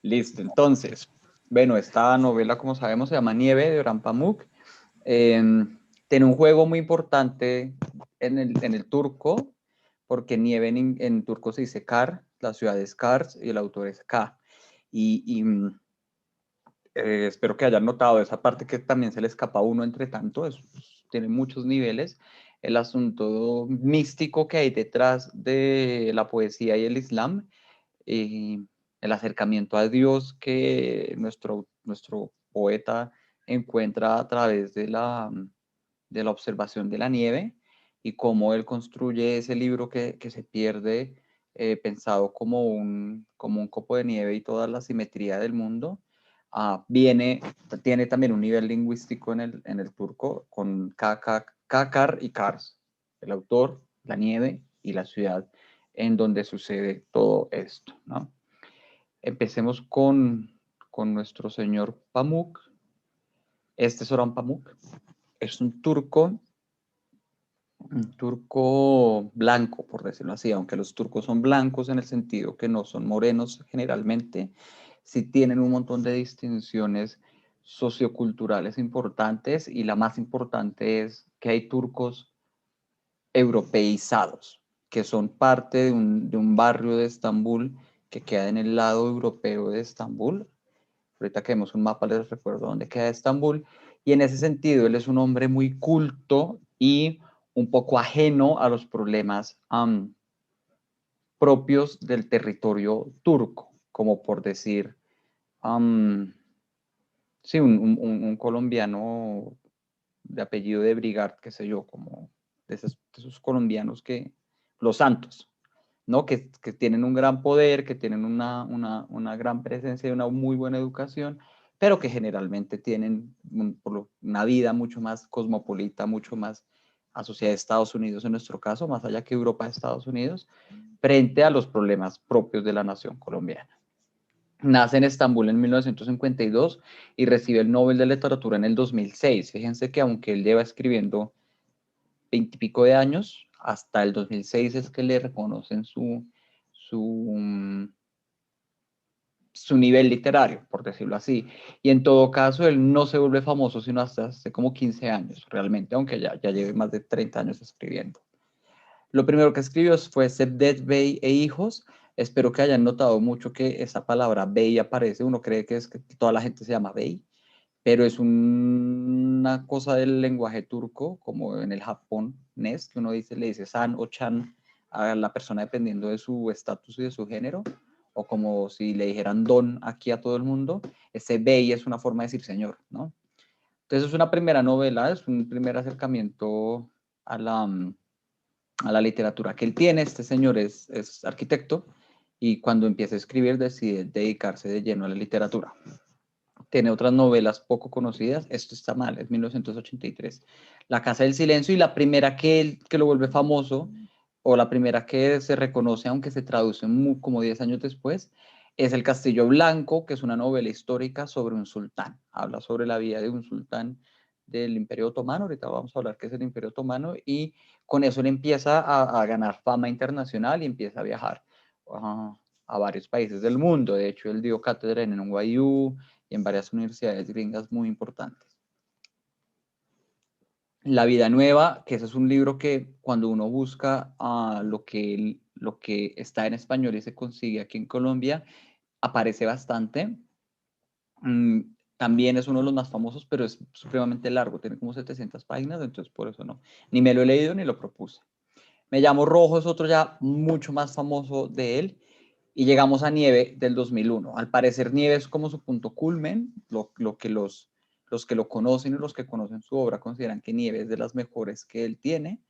Listo, entonces, bueno, esta novela, como sabemos, se llama Nieve de Orhan Pamuk. Eh, Tiene un juego muy importante en el turco, porque nieve en turco se dice Kar, la ciudad es Kars y el autor es K. Espero que hayan notado esa parte que también se le escapa a uno entre tanto, tiene muchos niveles. El asunto místico que hay detrás de la poesía y el Islam, eh, el acercamiento a Dios que nuestro poeta encuentra a través de la observación de la nieve y cómo él construye ese libro que se pierde, pensado como un copo de nieve y toda la simetría del mundo. Tiene también un nivel lingüístico en el turco con Kakar y Kars, el autor, la nieve y la ciudad en donde sucede todo esto, ¿no? Empecemos con nuestro señor Pamuk. Este es Orhan Pamuk. Es un turco blanco, por decirlo así, aunque los turcos son blancos en el sentido que no son morenos generalmente, sí tienen un montón de distinciones socioculturales importantes, y la más importante es que hay turcos europeizados, que son parte de un barrio de Estambul que queda en el lado europeo de Estambul. Ahorita que vemos un mapa les recuerdo dónde queda Estambul, y en ese sentido él es un hombre muy culto y un poco ajeno a los problemas propios del territorio turco, como por decir, sí, un colombiano de apellido de Brigard, qué sé yo, como de esos colombianos los santos, ¿no? Que tienen un gran poder, que tienen una gran presencia y una muy buena educación, pero que generalmente tienen una vida mucho más cosmopolita, mucho más asociada a Estados Unidos en nuestro caso, más allá que Europa a Estados Unidos, frente a los problemas propios de la nación colombiana. Nace en Estambul en 1952 y recibe el Nobel de Literatura en el 2006. Fíjense que aunque él lleva escribiendo 20 y pico de años, hasta el 2006 es que le reconocen su, su nivel literario, por decirlo así. Y en todo caso, él no se vuelve famoso sino hasta hace como 15 años, realmente, aunque ya lleve más de 30 años escribiendo. Lo primero que escribió fue Cevdet Bey e Hijos. Espero que hayan notado mucho que esa palabra Bey aparece. Uno cree que es que toda la gente se llama Bey, pero es una cosa del lenguaje turco, como en el japonés, que uno le dice san o chan a la persona dependiendo de su estatus y de su género, o como si le dijeran don aquí a todo el mundo. Ese Bey es una forma de decir señor, ¿no? Entonces es una primera novela, es un primer acercamiento a la literatura que él tiene. Este señor es arquitecto y cuando empieza a escribir decide dedicarse de lleno a la literatura. Tiene otras novelas poco conocidas. Esto está mal, es 1983. La Casa del Silencio, y la primera que lo vuelve famoso, o la primera que se reconoce, aunque se traduce como 10 años después, es El Castillo Blanco, que es una novela histórica sobre un sultán. Habla sobre la vida de un sultán del Imperio Otomano. Ahorita vamos a hablar qué es el Imperio Otomano, y con eso él empieza a ganar fama internacional y empieza a viajar a varios países del mundo. De hecho, él dio cátedra en NYU y en varias universidades gringas muy importantes. La Vida Nueva, que ese es un libro que cuando uno busca lo que está en español y se consigue aquí en Colombia, aparece bastante. También es uno de los más famosos, pero es supremamente largo, tiene como 700 páginas, entonces por eso no, ni me lo he leído ni lo propuse. Me llamo Rojo es otro ya mucho más famoso de él, y llegamos a Nieve del 2001. Al parecer Nieve es como su punto culmen, lo que los que lo conocen y los que conocen su obra consideran que Nieve es de las mejores que él tiene.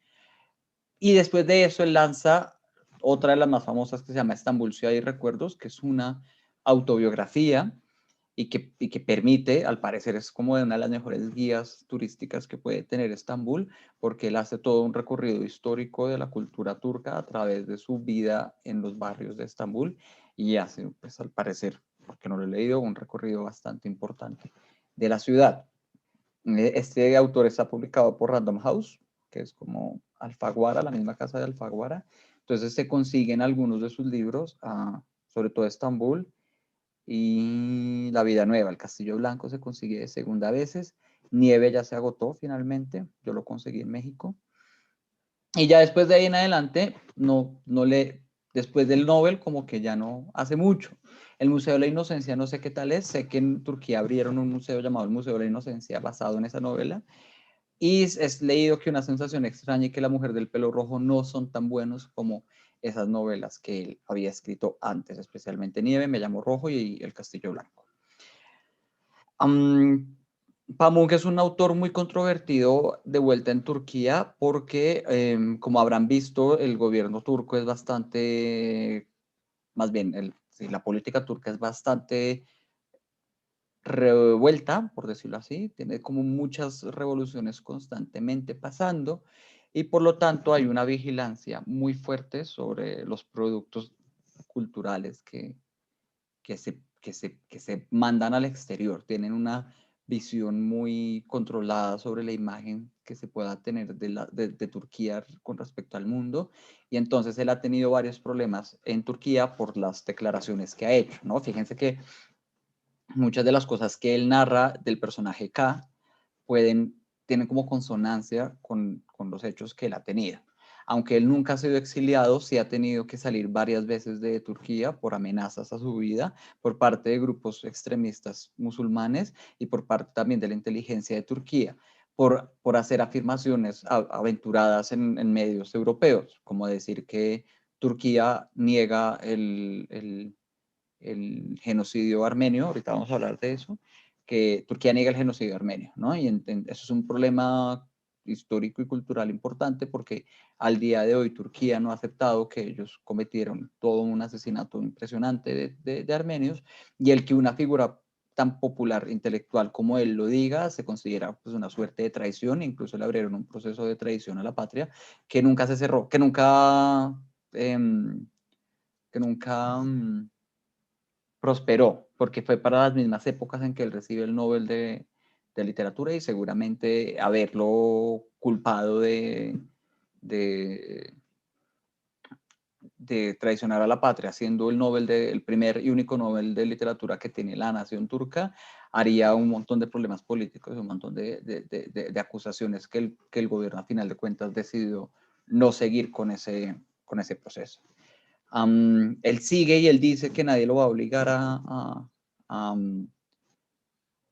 Y después de eso él lanza otra de las más famosas que se llama Estambul, Ciudad y Recuerdos, que es una autobiografía y que permite, al parecer es como de una de las mejores guías turísticas que puede tener Estambul, porque él hace todo un recorrido histórico de la cultura turca a través de su vida en los barrios de Estambul, y hace, pues al parecer, porque no lo he leído, un recorrido bastante importante de la ciudad. Este autor está publicado por Random House, que es como Alfaguara, la misma casa de Alfaguara. Entonces se consiguen algunos de sus libros, sobre todo Estambul, y La vida nueva, El castillo blanco se consigue de segunda veces. Nieve ya se agotó finalmente, yo lo conseguí en México. Y ya después de ahí en adelante, después del Nobel, como que ya no hace mucho. El Museo de la Inocencia, no sé qué tal es, sé que en Turquía abrieron un museo llamado el Museo de la Inocencia basado en esa novela, y es leído que una sensación extraña y que La mujer del pelo rojo no son tan buenos como esas novelas que él había escrito antes, especialmente Nieve, Me llamo Rojo y El castillo blanco. Pamuk es un autor muy controvertido de vuelta en Turquía porque, como habrán visto, el gobierno turco es bastante, más bien, sí, la política turca es bastante revuelta, por decirlo así, tiene como muchas revoluciones constantemente pasando y por lo tanto hay una vigilancia muy fuerte sobre los productos culturales que se mandan al exterior. Tienen una visión muy controlada sobre la imagen que se pueda tener de Turquía con respecto al mundo, y entonces él ha tenido varios problemas en Turquía por las declaraciones que ha hecho, ¿no? Fíjense que muchas de las cosas que él narra del personaje K tienen como consonancia con los hechos que él ha tenido. Aunque él nunca ha sido exiliado, sí ha tenido que salir varias veces de Turquía por amenazas a su vida por parte de grupos extremistas musulmanes y por parte también de la inteligencia de Turquía, por hacer afirmaciones aventuradas en medios europeos, como decir que Turquía niega el genocidio armenio, ahorita vamos a hablar de eso, que Turquía niega el genocidio armenio, ¿no? Y eso es un problema histórico y cultural importante porque al día de hoy Turquía no ha aceptado que ellos cometieron todo un asesinato impresionante de armenios, y el que una figura tan popular intelectual como él lo diga se considera pues una suerte de traición. Incluso le abrieron un proceso de traición a la patria que nunca se cerró, eh, que nunca prosperó, porque fue para las mismas épocas en que él recibe el Nobel de Literatura, y seguramente haberlo culpado de, de traicionar a la patria, siendo el primer y único Nobel de Literatura que tiene la nación turca, haría un montón de problemas políticos, un montón de acusaciones que el gobierno a final de cuentas decidió no seguir con ese proceso. Él sigue y él dice que nadie lo va a obligar a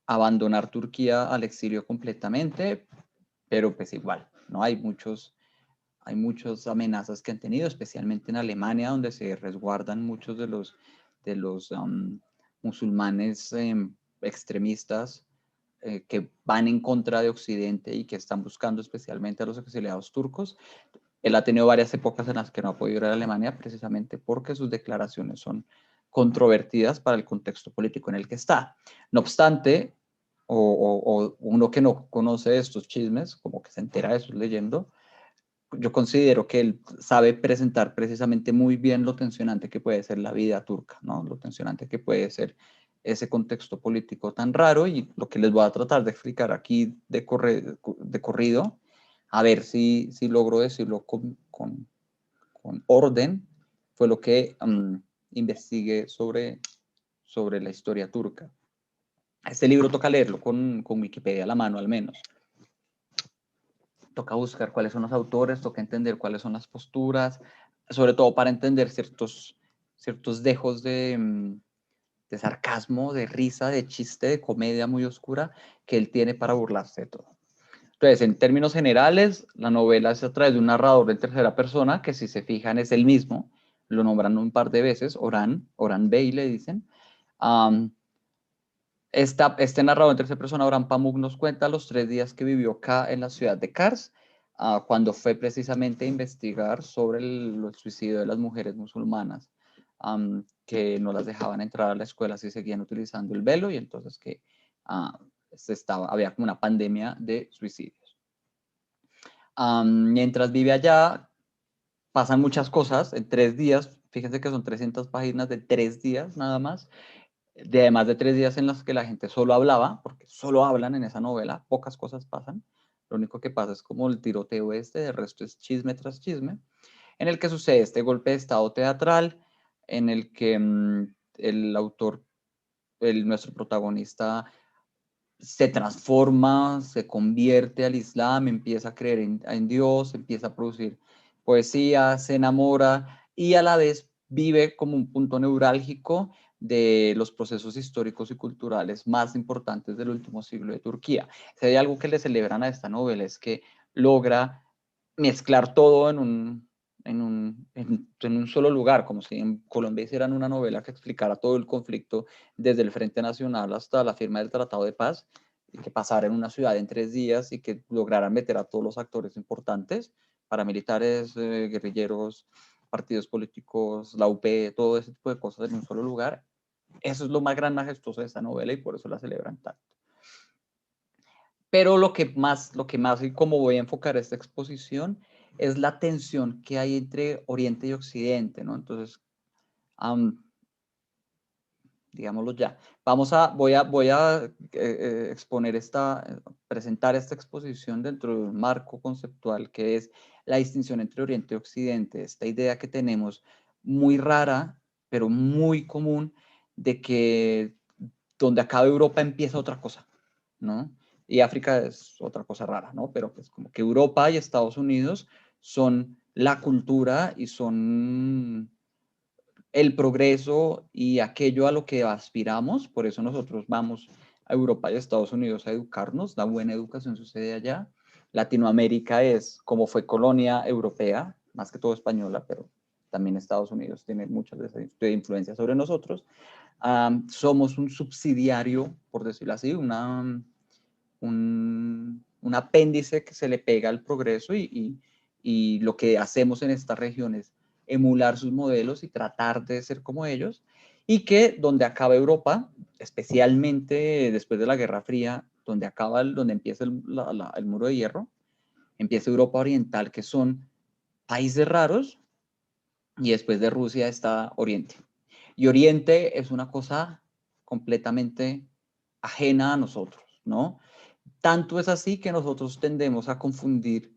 abandonar Turquía al exilio completamente, pero pues igual, ¿no? Hay muchas amenazas que han tenido, especialmente en Alemania, donde se resguardan muchos de los musulmanes extremistas que van en contra de Occidente y que están buscando especialmente a los exiliados turcos. Él ha tenido varias épocas en las que no ha podido ir a Alemania precisamente porque sus declaraciones son controvertidas para el contexto político en el que está. No obstante, o uno que no conoce estos chismes, como que se entera de eso leyendo, yo considero que él sabe presentar precisamente muy bien lo tensionante que puede ser la vida turca, ¿no? Lo tensionante que puede ser ese contexto político tan raro, y lo que les voy a tratar de explicar aquí de corrido, a ver si logro decirlo con orden, fue lo que investigué sobre la historia turca. Este libro toca leerlo con Wikipedia a la mano al menos. Toca buscar cuáles son los autores, toca entender cuáles son las posturas, sobre todo para entender ciertos dejos de sarcasmo, de risa, de chiste, de comedia muy oscura que él tiene para burlarse de todo. Entonces, en términos generales, la novela es a través de un narrador de tercera persona, que si se fijan es el mismo, lo nombran un par de veces, Orhan Bey le dicen. Este narrador en tercera persona, Orhan Pamuk, nos cuenta los 3 días que vivió acá en la ciudad de Kars, cuando fue precisamente a investigar sobre el suicidio de las mujeres musulmanas, que no las dejaban entrar a la escuela si seguían utilizando el velo, y entonces que había como una pandemia de suicidios. Mientras vive allá, pasan muchas cosas en 3 días. Fíjense que son 300 páginas de 3 días nada más, además de 3 días en los que la gente solo hablaba, porque solo hablan en esa novela, pocas cosas pasan. Lo único que pasa es como el tiroteo de resto es chisme tras chisme, en el que sucede este golpe de estado teatral, en el que el autor nuestro protagonista se transforma, se convierte al Islam, empieza a creer en Dios, empieza a producir poesía, se enamora y a la vez vive como un punto neurálgico de los procesos históricos y culturales más importantes del último siglo de Turquía. Si hay algo que le celebran a esta novela es que logra mezclar todo en un solo lugar, como si en Colombia hicieran una novela que explicara todo el conflicto desde el Frente Nacional hasta la firma del Tratado de Paz, y que pasara en una ciudad en 3 días y que lograran meter a todos los actores importantes, paramilitares, guerrilleros, partidos políticos, la UP, todo ese tipo de cosas en un solo lugar. Eso es lo más gran majestuoso de esta novela y por eso la celebran tanto. Pero lo que más y cómo voy a enfocar esta exposición es la tensión que hay entre Oriente y Occidente, ¿no? Entonces, digámoslo ya. Voy a exponer presentar esta exposición dentro de un marco conceptual que es la distinción entre Oriente y Occidente, esta idea que tenemos muy rara, pero muy común, de que donde acaba Europa empieza otra cosa, ¿no? Y África es otra cosa rara, ¿no? Pero pues como que Europa y Estados Unidos son la cultura y son el progreso y aquello a lo que aspiramos, por eso nosotros vamos a Europa y a Estados Unidos a educarnos, la buena educación sucede allá. Latinoamérica es como fue colonia europea, más que todo española, pero también Estados Unidos tiene muchas de influencia sobre nosotros. Somos un subsidiario, por decirlo así, un apéndice que se le pega al progreso y lo que hacemos en estas regiones emular sus modelos y tratar de ser como ellos, y que donde acaba Europa, especialmente después de la Guerra Fría, donde empieza el muro de hierro, empieza Europa Oriental, que son países raros, y después de Rusia está Oriente. Y Oriente es una cosa completamente ajena a nosotros, ¿no? Tanto es así que nosotros tendemos a confundir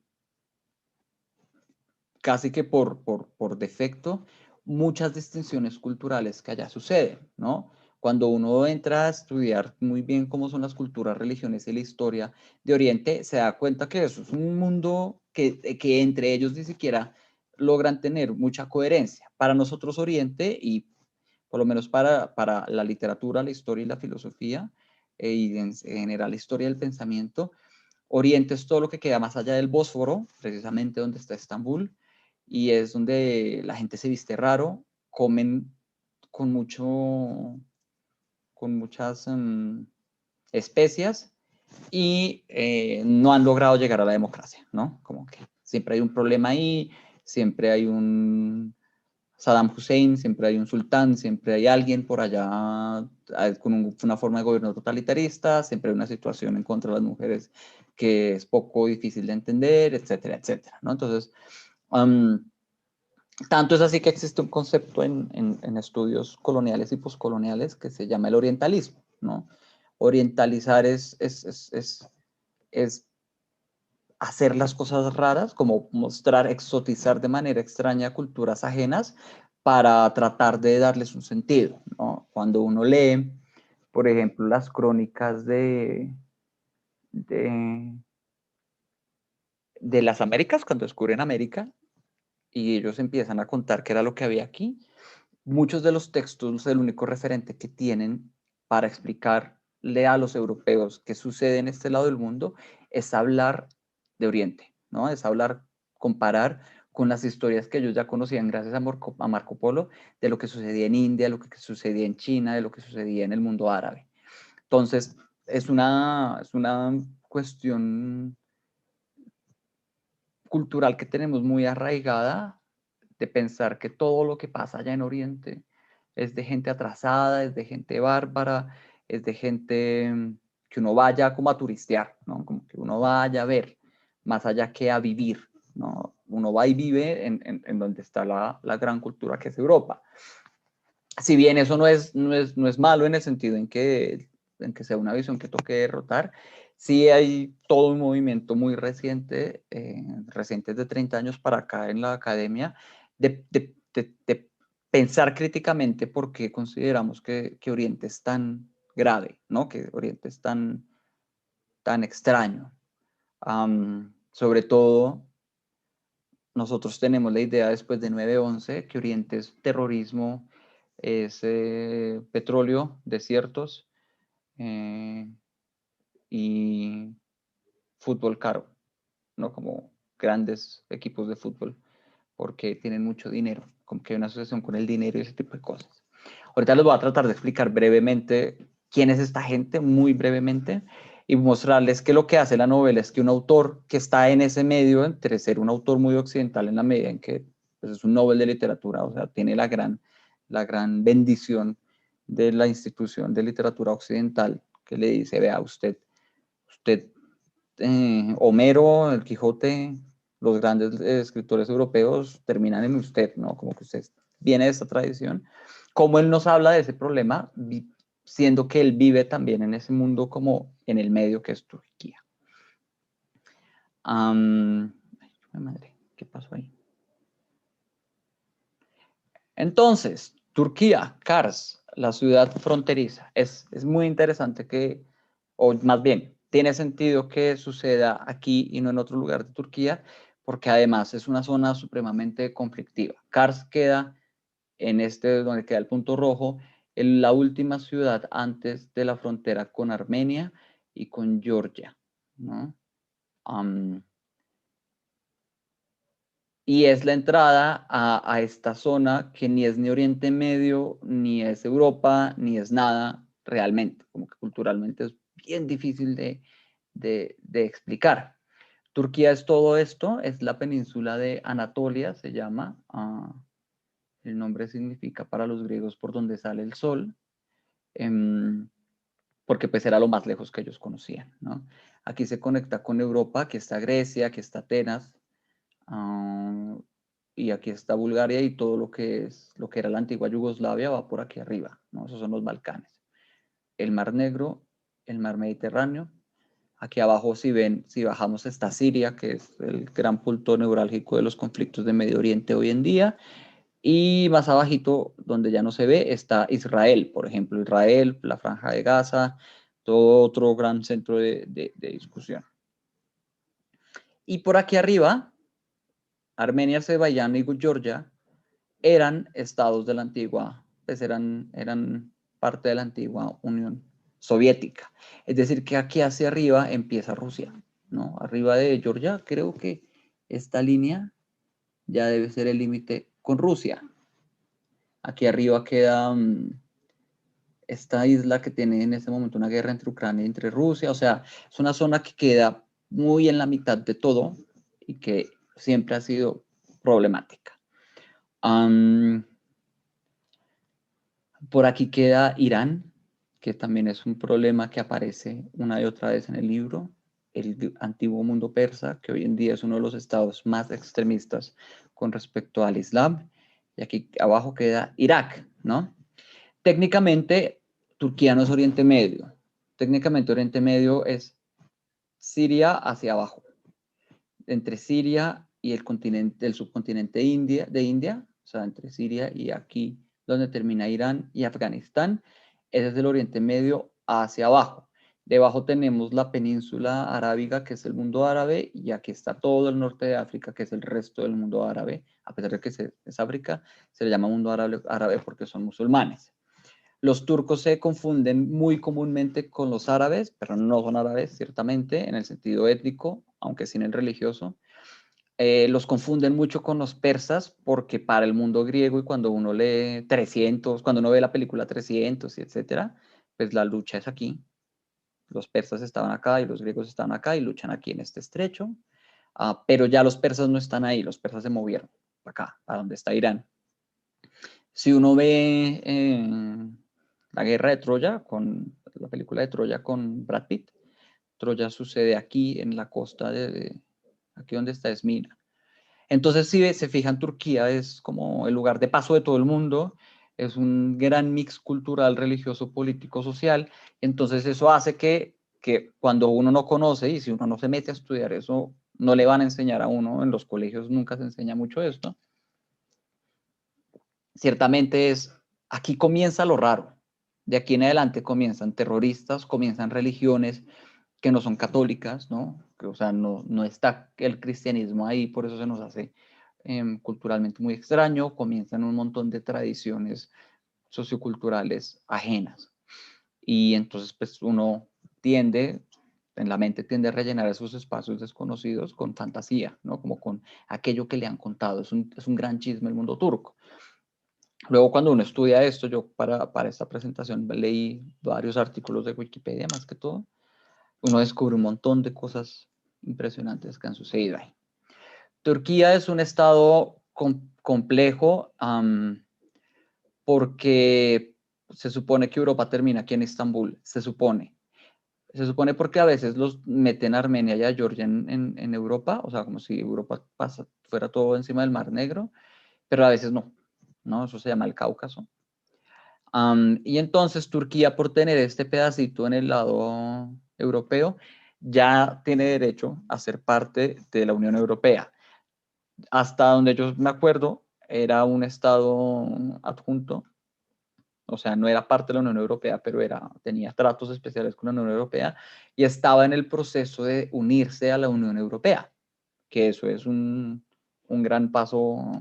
casi que por defecto muchas distinciones culturales que allá suceden, ¿no? Cuando uno entra a estudiar muy bien cómo son las culturas, religiones y la historia de Oriente, se da cuenta que eso es un mundo que entre ellos ni siquiera logran tener mucha coherencia. Para nosotros Oriente, y por lo menos para la literatura, la historia y la filosofía, y en general la historia del pensamiento, Oriente es todo lo que queda más allá del Bósforo, precisamente donde está Estambul, y es donde la gente se viste raro, comen con muchas especias y no han logrado llegar a la democracia, ¿no? Como que siempre hay un problema ahí, siempre hay un Saddam Hussein, siempre hay un sultán, siempre hay alguien por allá con una forma de gobierno totalitarista, siempre hay una situación en contra de las mujeres que es poco difícil de entender, etcétera, etcétera, ¿no? Entonces, tanto es así que existe un concepto en estudios coloniales y poscoloniales que se llama el orientalismo, ¿no? Orientalizar es hacer las cosas raras, como mostrar, exotizar de manera extraña culturas ajenas para tratar de darles un sentido, ¿no? Cuando uno lee, por ejemplo, las crónicas de, de las Américas, cuando descubren América, y ellos empiezan a contar qué era lo que había aquí, muchos de los textos, el único referente que tienen para explicarle a los europeos qué sucede en este lado del mundo es hablar de Oriente, ¿no? Es hablar, comparar con las historias que ellos ya conocían gracias a Marco Polo, de lo que sucedía en India, de lo que sucedía en China, de lo que sucedía en el mundo árabe. Entonces, es una cuestión cultural que tenemos muy arraigada de pensar que todo lo que pasa allá en Oriente es de gente atrasada, es de gente bárbara, es de gente que uno vaya como a turistear, ¿no? Como que uno vaya a ver, más allá que a vivir, ¿no? Uno va y vive en donde está la gran cultura que es Europa. Si bien eso no es malo en el sentido en que sea una visión que toque derrotar, sí hay todo un movimiento muy reciente, recientes de 30 años para acá en la academia, de pensar críticamente por qué consideramos que Oriente es tan grave, ¿no? Que Oriente es tan extraño. Sobre todo, nosotros tenemos la idea después de 9/11 que Oriente es terrorismo, es petróleo, desiertos y fútbol caro, ¿no? Como grandes equipos de fútbol, porque tienen mucho dinero, como que hay una asociación con el dinero y ese tipo de cosas. Ahorita les voy a tratar de explicar brevemente quién es esta gente, muy brevemente, y mostrarles que lo que hace la novela es que un autor que está en ese medio, entre ser un autor muy occidental en la medida en que pues, es un Nobel de literatura, o sea, tiene la gran bendición de la institución de literatura occidental, que le dice, vea, usted Homero, el Quijote, los grandes escritores europeos terminan en usted, ¿no? Como que usted viene de esta tradición. Como él nos habla de ese problema, siendo que él vive también en ese mundo como en el medio que es Turquía. Ay, madre, ¿qué pasó ahí? Entonces, Turquía, Kars, la ciudad fronteriza. Es muy interesante que, o más bien, tiene sentido que suceda aquí y no en otro lugar de Turquía, porque además es una zona supremamente conflictiva. Kars queda en donde queda el punto rojo, en la última ciudad antes de la frontera con Armenia y con Georgia, ¿no? Y es la entrada a esta zona que ni es ni Oriente Medio, ni es Europa, ni es nada realmente, como que culturalmente es bien difícil de explicar. Turquía es todo esto, es la península de Anatolia, se llama, el nombre significa para los griegos por donde sale el sol, porque pues era lo más lejos que ellos conocían, ¿no? Aquí se conecta con Europa, aquí está Grecia, aquí está Atenas, y aquí está Bulgaria y todo lo que era la antigua Yugoslavia va por aquí arriba, ¿no? Esos son los Balcanes. El Mar Negro, el Mar Mediterráneo. Aquí abajo, si bajamos, está Siria, que es el gran punto neurálgico de los conflictos de Medio Oriente hoy en día. Y más abajito, donde ya no se ve, está Israel, por ejemplo, Israel, la Franja de Gaza, todo otro gran centro de discusión. Y por aquí arriba, Armenia, Azerbaiyán y Georgia eran estados de la antigua, pues eran parte de la antigua Unión Soviética. Es decir, que aquí hacia arriba empieza Rusia, ¿no? Arriba de Georgia, creo que esta línea ya debe ser el límite con Rusia. Aquí arriba queda esta isla que tiene en este momento una guerra entre Ucrania y entre Rusia. O sea, es una zona que queda muy en la mitad de todo y que siempre ha sido problemática. Por aquí queda Irán, que también es un problema que aparece una y otra vez en el libro, el antiguo mundo persa, que hoy en día es uno de los estados más extremistas con respecto al Islam. Y aquí abajo queda Irak, ¿no? Técnicamente, Turquía no es Oriente Medio. Técnicamente, Oriente Medio es Siria hacia abajo, entre Siria y el subcontinente de India, o sea, entre Siria y aquí donde termina Irán y Afganistán. Ese es el Oriente Medio hacia abajo. Debajo tenemos la península arábiga, que es el mundo árabe, y aquí está todo el norte de África, que es el resto del mundo árabe. A pesar de que es África, se le llama mundo árabe porque son musulmanes. Los turcos se confunden muy comúnmente con los árabes, pero no son árabes, ciertamente, en el sentido étnico, aunque sí en el religioso. Los confunden mucho con los persas porque para el mundo griego y cuando uno lee 300, cuando uno ve la película 300 y etcétera, pues la lucha es aquí. Los persas estaban acá y los griegos estaban acá y luchan aquí en este estrecho. Pero ya los persas no están ahí, los persas se movieron acá, a donde está Irán. Si uno ve la guerra de Troya, la película de Troya con Brad Pitt, Troya sucede aquí en la costa aquí donde está Esmina. Entonces, si se fijan, Turquía es como el lugar de paso de todo el mundo, es un gran mix cultural, religioso, político, social. Entonces, eso hace que cuando uno no conoce y si uno no se mete a estudiar eso, no le van a enseñar a uno, en los colegios nunca se enseña mucho esto. ciertamente aquí comienza lo raro. De aquí en adelante comienzan terroristas, comienzan religiones que no son católicas, ¿no? O sea, no está el cristianismo ahí, por eso se nos hace culturalmente muy extraño. Comienzan un montón de tradiciones socioculturales ajenas. Y entonces, pues uno en la mente tiende a rellenar esos espacios desconocidos con fantasía, ¿no? Como con aquello que le han contado. Es un gran chisme el mundo turco. Luego, cuando uno estudia esto, yo para esta presentación leí varios artículos de Wikipedia, más que todo, uno descubre un montón de cosas impresionantes que han sucedido ahí. Turquía es un estado complejo porque se supone que Europa termina aquí en Estambul, se supone. Se supone porque a veces los meten a Armenia y a Georgia en Europa, o sea, como si Europa fuera todo encima del Mar Negro, pero a veces no, ¿no? Eso se llama el Cáucaso. Y entonces Turquía, por tener este pedacito en el lado europeo, ya tiene derecho a ser parte de la Unión Europea. Hasta donde yo me acuerdo, era un estado adjunto, o sea, no era parte de la Unión Europea, pero tenía tratos especiales con la Unión Europea y estaba en el proceso de unirse a la Unión Europea, que eso es un gran paso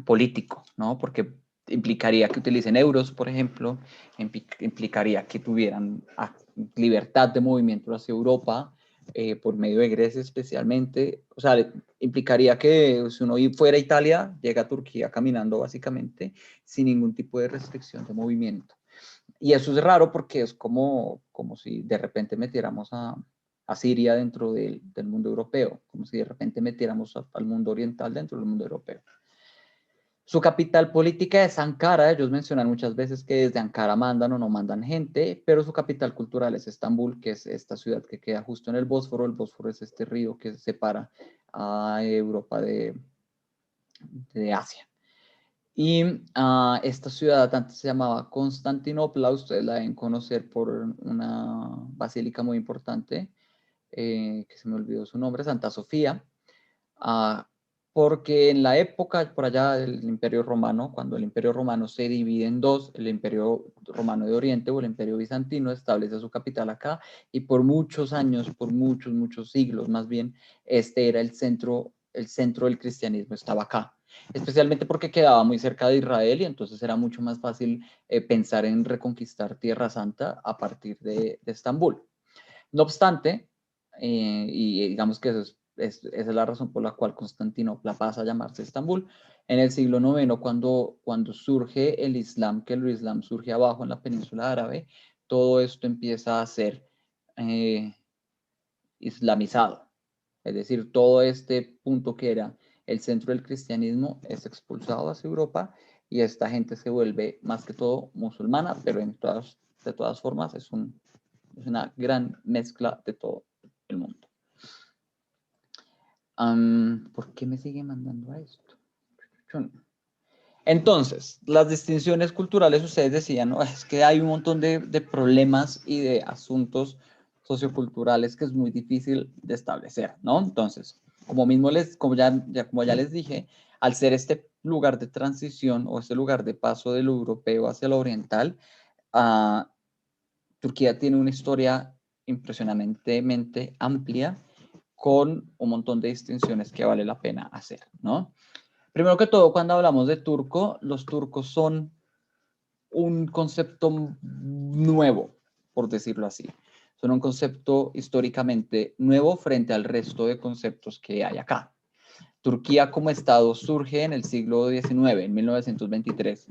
político, ¿no? Porque implicaría que utilicen euros, por ejemplo, implicaría que tuvieran libertad de movimiento hacia Europa por medio de Grecia especialmente. O sea, implicaría que si uno fuera a Italia, llega a Turquía caminando básicamente sin ningún tipo de restricción de movimiento. Y eso es raro porque es como si de repente metiéramos a Siria dentro del mundo europeo, como si de repente metiéramos al mundo oriental dentro del mundo europeo. Su capital política es Ankara. Ellos mencionan muchas veces que desde Ankara mandan o no mandan gente, pero su capital cultural es Estambul, que es esta ciudad que queda justo en el Bósforo. El Bósforo es este río que separa a Europa de Asia. Y esta ciudad antes se llamaba Constantinopla. Ustedes la deben conocer por una basílica muy importante, que se me olvidó su nombre, Santa Sofía. Porque en la época por allá del Imperio Romano, cuando el Imperio Romano se divide en dos, el Imperio Romano de Oriente o el Imperio Bizantino establece su capital acá y por muchos años, por muchos siglos más bien, este era el centro del cristianismo estaba acá, especialmente porque quedaba muy cerca de Israel y entonces era mucho más fácil pensar en reconquistar Tierra Santa a partir de Estambul. No obstante, y digamos que esa es la razón por la cual Constantinopla pasa a llamarse Estambul. En el siglo IX, cuando surge el Islam, que el Islam surge abajo en la península árabe, todo esto empieza a ser islamizado. Es decir, todo este punto que era el centro del cristianismo es expulsado hacia Europa y esta gente se vuelve más que todo musulmana, pero de todas formas es una gran mezcla de todo el mundo. ¿Por qué me sigue mandando a esto? Entonces, las distinciones culturales, ustedes decían, ¿no? Es que hay un montón de problemas y de asuntos socioculturales que es muy difícil de establecer, ¿no? Entonces, como ya les dije, al ser este lugar de transición o este lugar de paso de lo europeo hacia lo oriental, Turquía tiene una historia impresionantemente amplia con un montón de distinciones que vale la pena hacer, ¿no? Primero que todo, cuando hablamos de turco, los turcos son un concepto nuevo, por decirlo así. Son un concepto históricamente nuevo frente al resto de conceptos que hay acá. Turquía como Estado surge en el siglo XIX, en 1923.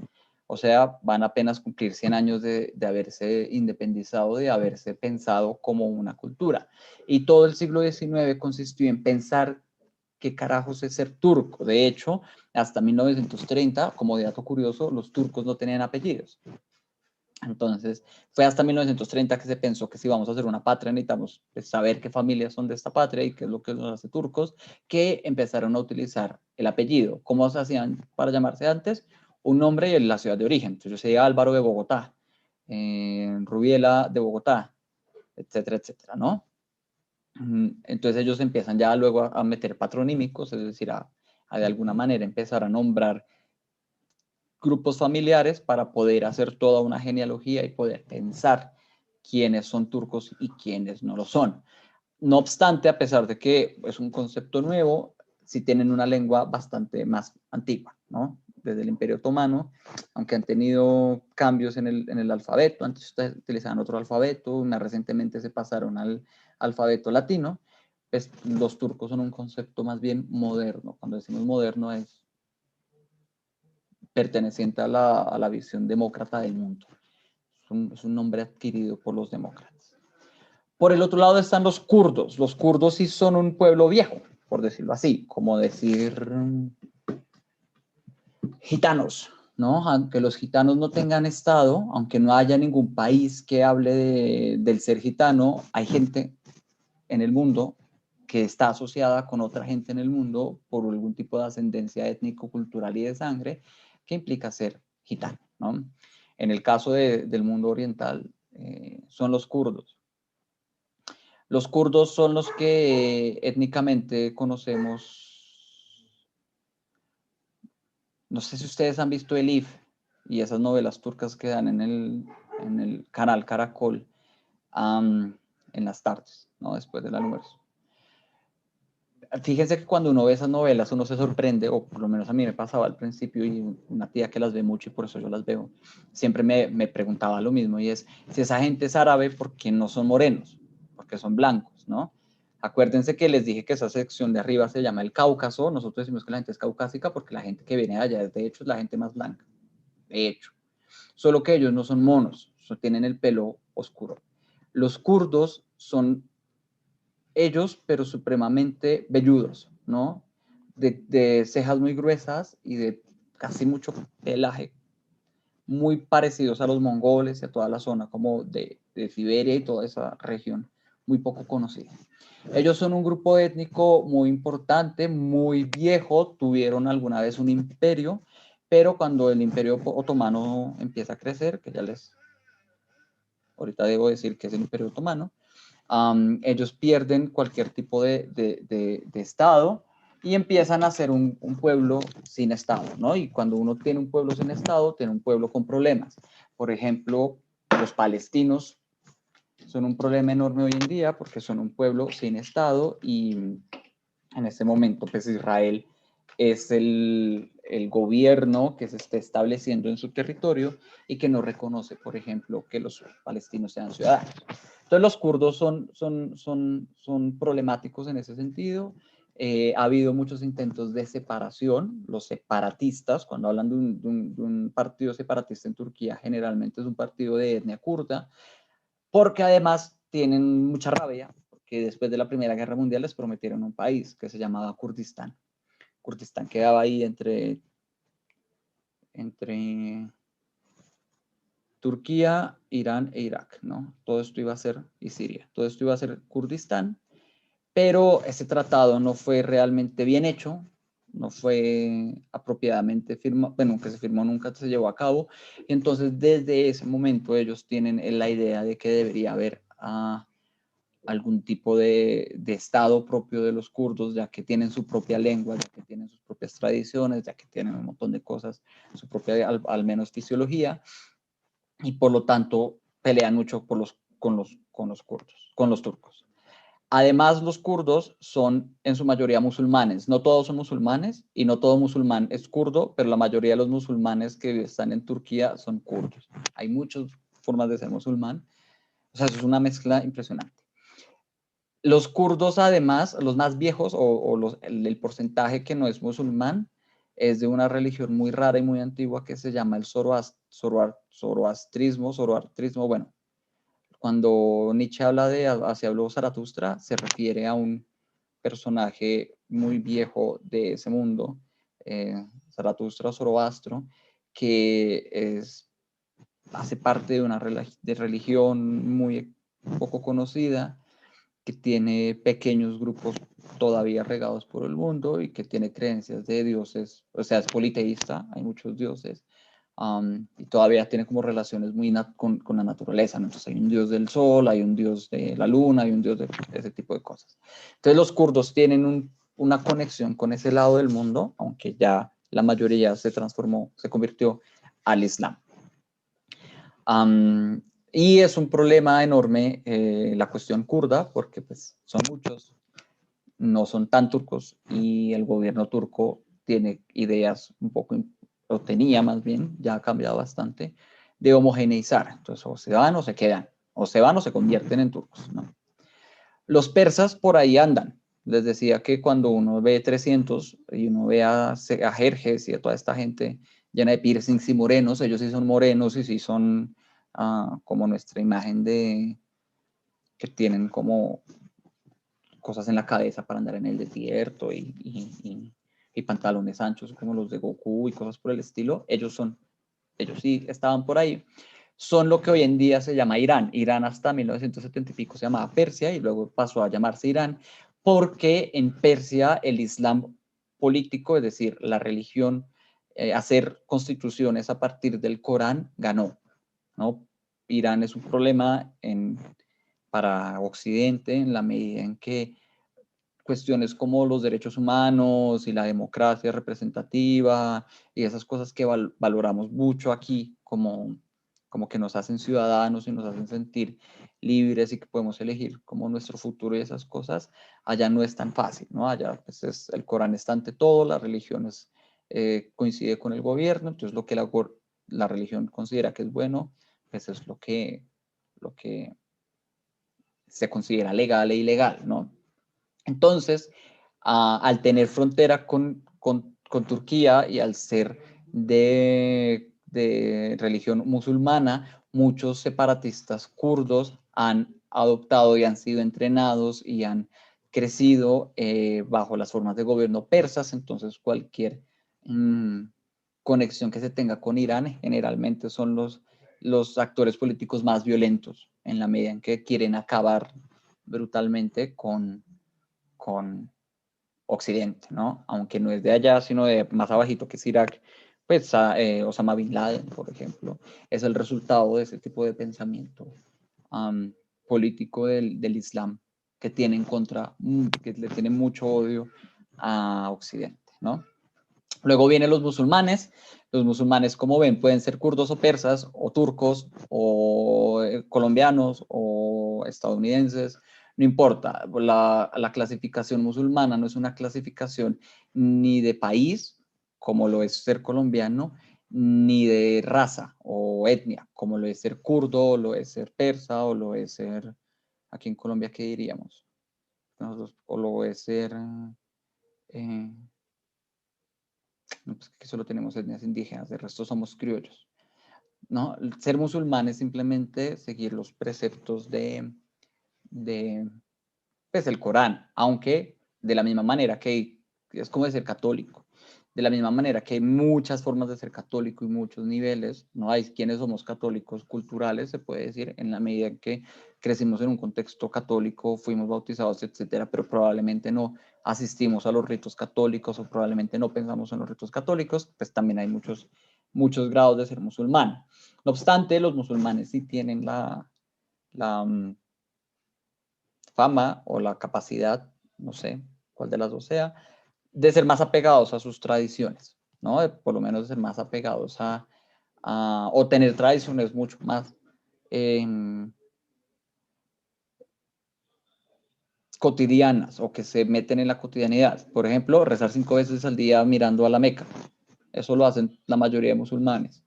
O sea, van apenas cumplir 100 años de haberse independizado, de haberse pensado como una cultura. Y todo el siglo XIX consistió en pensar qué carajos es ser turco. De hecho, hasta 1930, como dato curioso, los turcos no tenían apellidos. Entonces, fue hasta 1930 que se pensó que si vamos a hacer una patria necesitamos saber qué familias son de esta patria y qué es lo que nos hace turcos, que empezaron a utilizar el apellido. ¿Cómo se hacían para llamarse antes? Un nombre y la ciudad de origen. Entonces, yo sería Álvaro de Bogotá, Rubiela de Bogotá, etcétera, etcétera, ¿no? Entonces ellos empiezan ya luego a meter patronímicos, es decir, a a de alguna manera empezar a nombrar grupos familiares para poder hacer toda una genealogía y poder pensar quiénes son turcos y quiénes no lo son. No obstante, a pesar de que es un concepto nuevo, sí tienen una lengua bastante más antigua, ¿no? Desde el Imperio Otomano, aunque han tenido cambios en el alfabeto, antes ustedes utilizaban otro alfabeto, más recientemente se pasaron al alfabeto latino, pues los turcos son un concepto más bien moderno. Cuando decimos moderno es perteneciente a la visión demócrata del mundo. Es un nombre adquirido por los demócratas. Por el otro lado están los kurdos. Los kurdos sí son un pueblo viejo, por decirlo así, como decir gitanos, ¿no? Aunque los gitanos no tengan estado, aunque no haya ningún país que hable del ser gitano, hay gente en el mundo que está asociada con otra gente en el mundo por algún tipo de ascendencia étnico, cultural y de sangre que implica ser gitano, ¿no? En el caso del mundo oriental, son los kurdos. Los kurdos son los que étnicamente conocemos. No sé si ustedes han visto Elif y esas novelas turcas que dan en el canal Caracol en las tardes, ¿no? Después del almuerzo. Fíjense que cuando uno ve esas novelas uno se sorprende, o por lo menos a mí me pasaba al principio, y una tía que las ve mucho y por eso yo las veo, siempre me preguntaba lo mismo, y es, si esa gente es árabe, ¿por qué no son morenos? Porque son blancos, ¿no? Acuérdense que les dije que esa sección de arriba se llama el Cáucaso. Nosotros decimos que la gente es caucásica porque la gente que viene de allá, de hecho, es la gente más blanca, de hecho. Solo que ellos no son monos, tienen el pelo oscuro. Los kurdos son ellos, pero supremamente velludos, ¿no? De cejas muy gruesas y de casi mucho pelaje, muy parecidos a los mongoles y a toda la zona como de Siberia y toda esa región, muy poco conocida. Ellos son un grupo étnico muy importante, muy viejo, tuvieron alguna vez un imperio, pero cuando el imperio otomano empieza a crecer, que ya les, ahorita debo decir que es el imperio otomano, ellos pierden cualquier tipo de estado y empiezan a ser un pueblo sin estado, ¿no? Y cuando uno tiene un pueblo sin estado, tiene un pueblo con problemas. Por ejemplo, los palestinos son un problema enorme hoy en día porque son un pueblo sin estado y en este momento, pues Israel es el gobierno que se está estableciendo en su territorio y que no reconoce, por ejemplo, que los palestinos sean ciudadanos. Entonces los kurdos son problemáticos en ese sentido. Ha habido muchos intentos de separación. Los separatistas, cuando hablan de un partido separatista en Turquía, generalmente es un partido de etnia kurda, porque además tienen mucha rabia, porque después de la Primera Guerra Mundial les prometieron un país que se llamaba Kurdistán. Kurdistán quedaba ahí entre Turquía, Irán e Irak, ¿no? Todo esto iba a ser, y Siria, todo esto iba a ser Kurdistán, pero ese tratado no fue realmente bien hecho, no fue apropiadamente firmado, bueno, que se firmó nunca se llevó a cabo, y entonces desde ese momento ellos tienen la idea de que debería haber algún tipo de estado propio de los kurdos, ya que tienen su propia lengua, ya que tienen sus propias tradiciones, ya que tienen un montón de cosas, su propia, al menos, fisiología, y por lo tanto pelean mucho con los kurdos, con los turcos. Además, los kurdos son en su mayoría musulmanes. No todos son musulmanes y no todo musulmán es kurdo, pero la mayoría de los musulmanes que están en Turquía son kurdos. Hay muchas formas de ser musulmán. O sea, eso es una mezcla impresionante. Los kurdos, además, los más viejos el porcentaje que no es musulmán, es de una religión muy rara y muy antigua que se llama el zoroastrismo. Bueno, cuando Nietzsche habla de Así habló Zaratustra, se refiere a un personaje muy viejo de ese mundo, Zaratustra o Zoroastro, que hace parte de una religión muy poco conocida, que tiene pequeños grupos todavía regados por el mundo y que tiene creencias de dioses, o sea, es politeísta, hay muchos dioses, y todavía tiene como relaciones muy con la naturaleza, ¿no? Entonces hay un dios del sol, hay un dios de la luna, hay un dios de ese tipo de cosas. Entonces los kurdos tienen una conexión con ese lado del mundo, aunque ya la mayoría se transformó, se convirtió al Islam. Y es un problema enorme la cuestión kurda, porque pues, son muchos, no son tan turcos, y el gobierno turco tiene ideas un poco, o tenía más bien, ya ha cambiado bastante, de homogeneizar. Entonces, o se van o se quedan, o se van o se convierten en turcos, ¿no? Los persas por ahí andan. Les decía que cuando uno ve 300 y uno ve a Jerjes y a toda esta gente llena de piercings y morenos, ellos sí son morenos y sí son como nuestra imagen de que tienen como cosas en la cabeza para andar en el desierto y pantalones anchos como los de Goku y cosas por el estilo. Ellos sí estaban por ahí. Son lo que hoy en día se llama Irán. Irán hasta 1970 y pico se llamaba Persia y luego pasó a llamarse Irán porque en Persia el Islam político, es decir, la religión, hacer constituciones a partir del Corán, ganó, ¿no? Irán es un problema para Occidente en la medida en que cuestiones como los derechos humanos y la democracia representativa y esas cosas que valoramos mucho aquí como que nos hacen ciudadanos y nos hacen sentir libres y que podemos elegir como nuestro futuro y esas cosas, allá no es tan fácil, ¿no? Allá pues el Corán está ante todo, la religión coincide con el gobierno, entonces lo que la religión considera que es bueno, pues es lo que se considera legal e ilegal, ¿no? Entonces, al tener frontera con Turquía y al ser de religión musulmana, muchos separatistas kurdos han adoptado y han sido entrenados y han crecido bajo las formas de gobierno persas, entonces cualquier conexión que se tenga con Irán generalmente son los actores políticos más violentos en la medida en que quieren acabar brutalmente con Occidente, ¿no? Aunque no es de allá, sino de más abajito que es Irak, pues Osama Bin Laden, por ejemplo, es el resultado de ese tipo de pensamiento político del Islam que tiene en contra, que le tiene mucho odio a Occidente, ¿no? Luego vienen los musulmanes, como ven, pueden ser kurdos o persas, o turcos, o colombianos, o estadounidenses, no importa, la clasificación musulmana no es una clasificación ni de país, como lo es ser colombiano, ni de raza o etnia, como lo es ser kurdo, o lo es ser persa, o lo es ser, aquí en Colombia, ¿qué diríamos? O lo es ser... no, pues que solo tenemos etnias indígenas, de resto somos criollos, ¿no? Ser musulmán es simplemente seguir los preceptos de pues, el Corán, aunque de la misma manera que es como de ser católico, de la misma manera que hay muchas formas de ser católico y muchos niveles, no hay quienes somos católicos culturales, se puede decir, en la medida en que crecimos en un contexto católico, fuimos bautizados, etcétera, pero probablemente no asistimos a los ritos católicos o probablemente no pensamos en los ritos católicos, pues también hay muchos grados de ser musulmán. No obstante, los musulmanes sí tienen la fama o la capacidad, no sé cuál de las dos sea, de ser más apegados a sus tradiciones, ¿no? Por lo menos de ser más apegados o tener tradiciones mucho más cotidianas o que se meten en la cotidianidad. Por ejemplo, rezar 5 veces al día mirando a la Meca. Eso lo hacen la mayoría de musulmanes.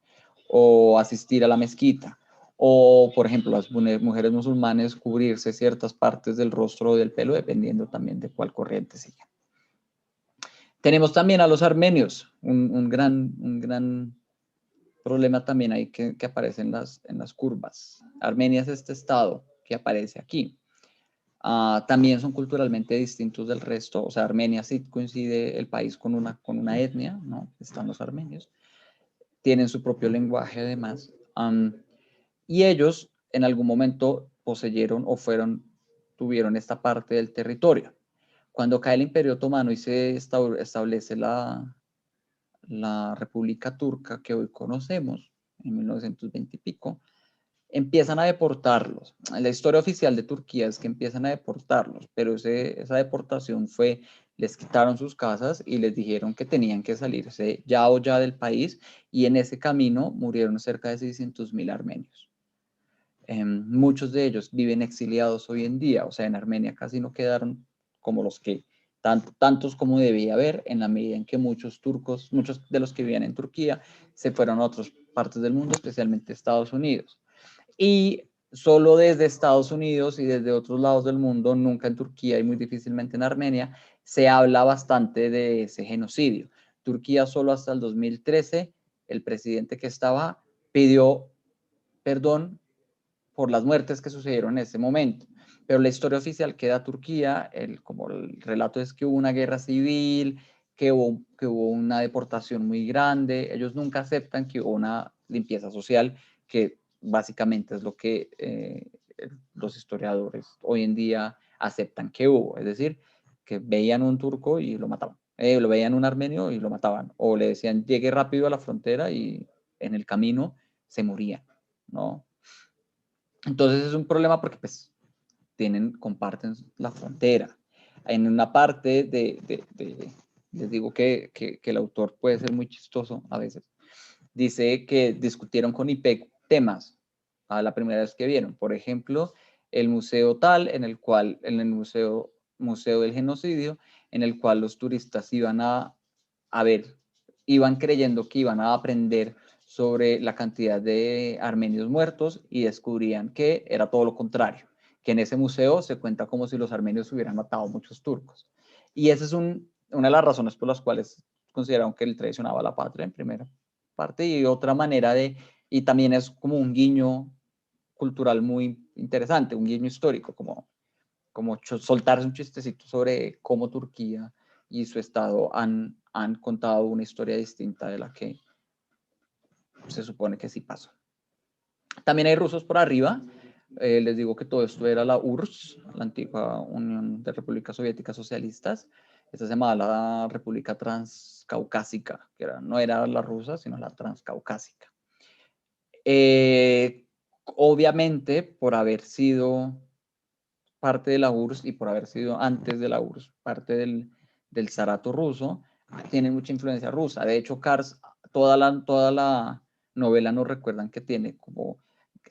O asistir a la mezquita. O, por ejemplo, las mujeres musulmanes cubrirse ciertas partes del rostro o del pelo, dependiendo también de cuál corriente sigan. Tenemos también a los armenios, un gran problema también ahí que aparece en las curvas. Armenia es este estado que aparece aquí. También son culturalmente distintos del resto, o sea, Armenia sí coincide el país con una etnia, ¿no? Están los armenios, tienen su propio lenguaje además, y ellos en algún momento poseyeron o tuvieron esta parte del territorio. Cuando cae el Imperio Otomano y se establece la República Turca que hoy conocemos, en 1920 y pico, empiezan a deportarlos. La historia oficial de Turquía es que empiezan a deportarlos, pero esa deportación fue, les quitaron sus casas y les dijeron que tenían que salirse ya o ya del país, y en ese camino murieron cerca de 600.000 armenios. Muchos de ellos viven exiliados hoy en día, o sea, en Armenia casi no quedaron como los que, tantos como debía haber, en la medida en que muchos turcos, muchos de los que vivían en Turquía, se fueron a otras partes del mundo, especialmente Estados Unidos. Y solo desde Estados Unidos y desde otros lados del mundo, nunca en Turquía y muy difícilmente en Armenia, se habla bastante de ese genocidio. Turquía solo hasta el 2013, el presidente que estaba pidió perdón por las muertes que sucedieron en ese momento. Pero la historia oficial que da Turquía, como el relato es que hubo una guerra civil, que hubo una deportación muy grande. Ellos nunca aceptan que hubo una limpieza social, que básicamente es lo que los historiadores hoy en día aceptan que hubo. Es decir, que veían un turco y lo mataban. Lo veían un armenio y lo mataban. O le decían, llegue rápido a la frontera y en el camino se morían, ¿no? Entonces es un problema porque pues comparten la frontera. En una parte les digo que el autor puede ser muy chistoso a veces. Dice que discutieron con IPEC temas a la primera vez que vieron. Por ejemplo, el museo tal, en el museo del genocidio, en el cual los turistas iban a ver, iban creyendo que iban a aprender sobre la cantidad de armenios muertos y descubrían que era todo lo contrario, que en ese museo se cuenta como si los armenios hubieran matado a muchos turcos. Y esa es una de las razones por las cuales consideraron que él traicionaba a la patria en primera parte, y otra manera y también es como un guiño cultural muy interesante, un guiño histórico, como soltarse un chistecito sobre cómo Turquía y su Estado han contado una historia distinta de la que se supone que sí pasó. También hay rusos por arriba. Les digo que todo esto era la URSS, la antigua Unión de Repúblicas Soviéticas Socialistas. Esta se llamaba la República Transcaucásica, que no era la rusa, sino la transcaucásica. Obviamente, por haber sido parte de la URSS y por haber sido antes de la URSS parte del zarato ruso, tiene mucha influencia rusa. De hecho, Kars, toda la novela nos recuerdan que tiene como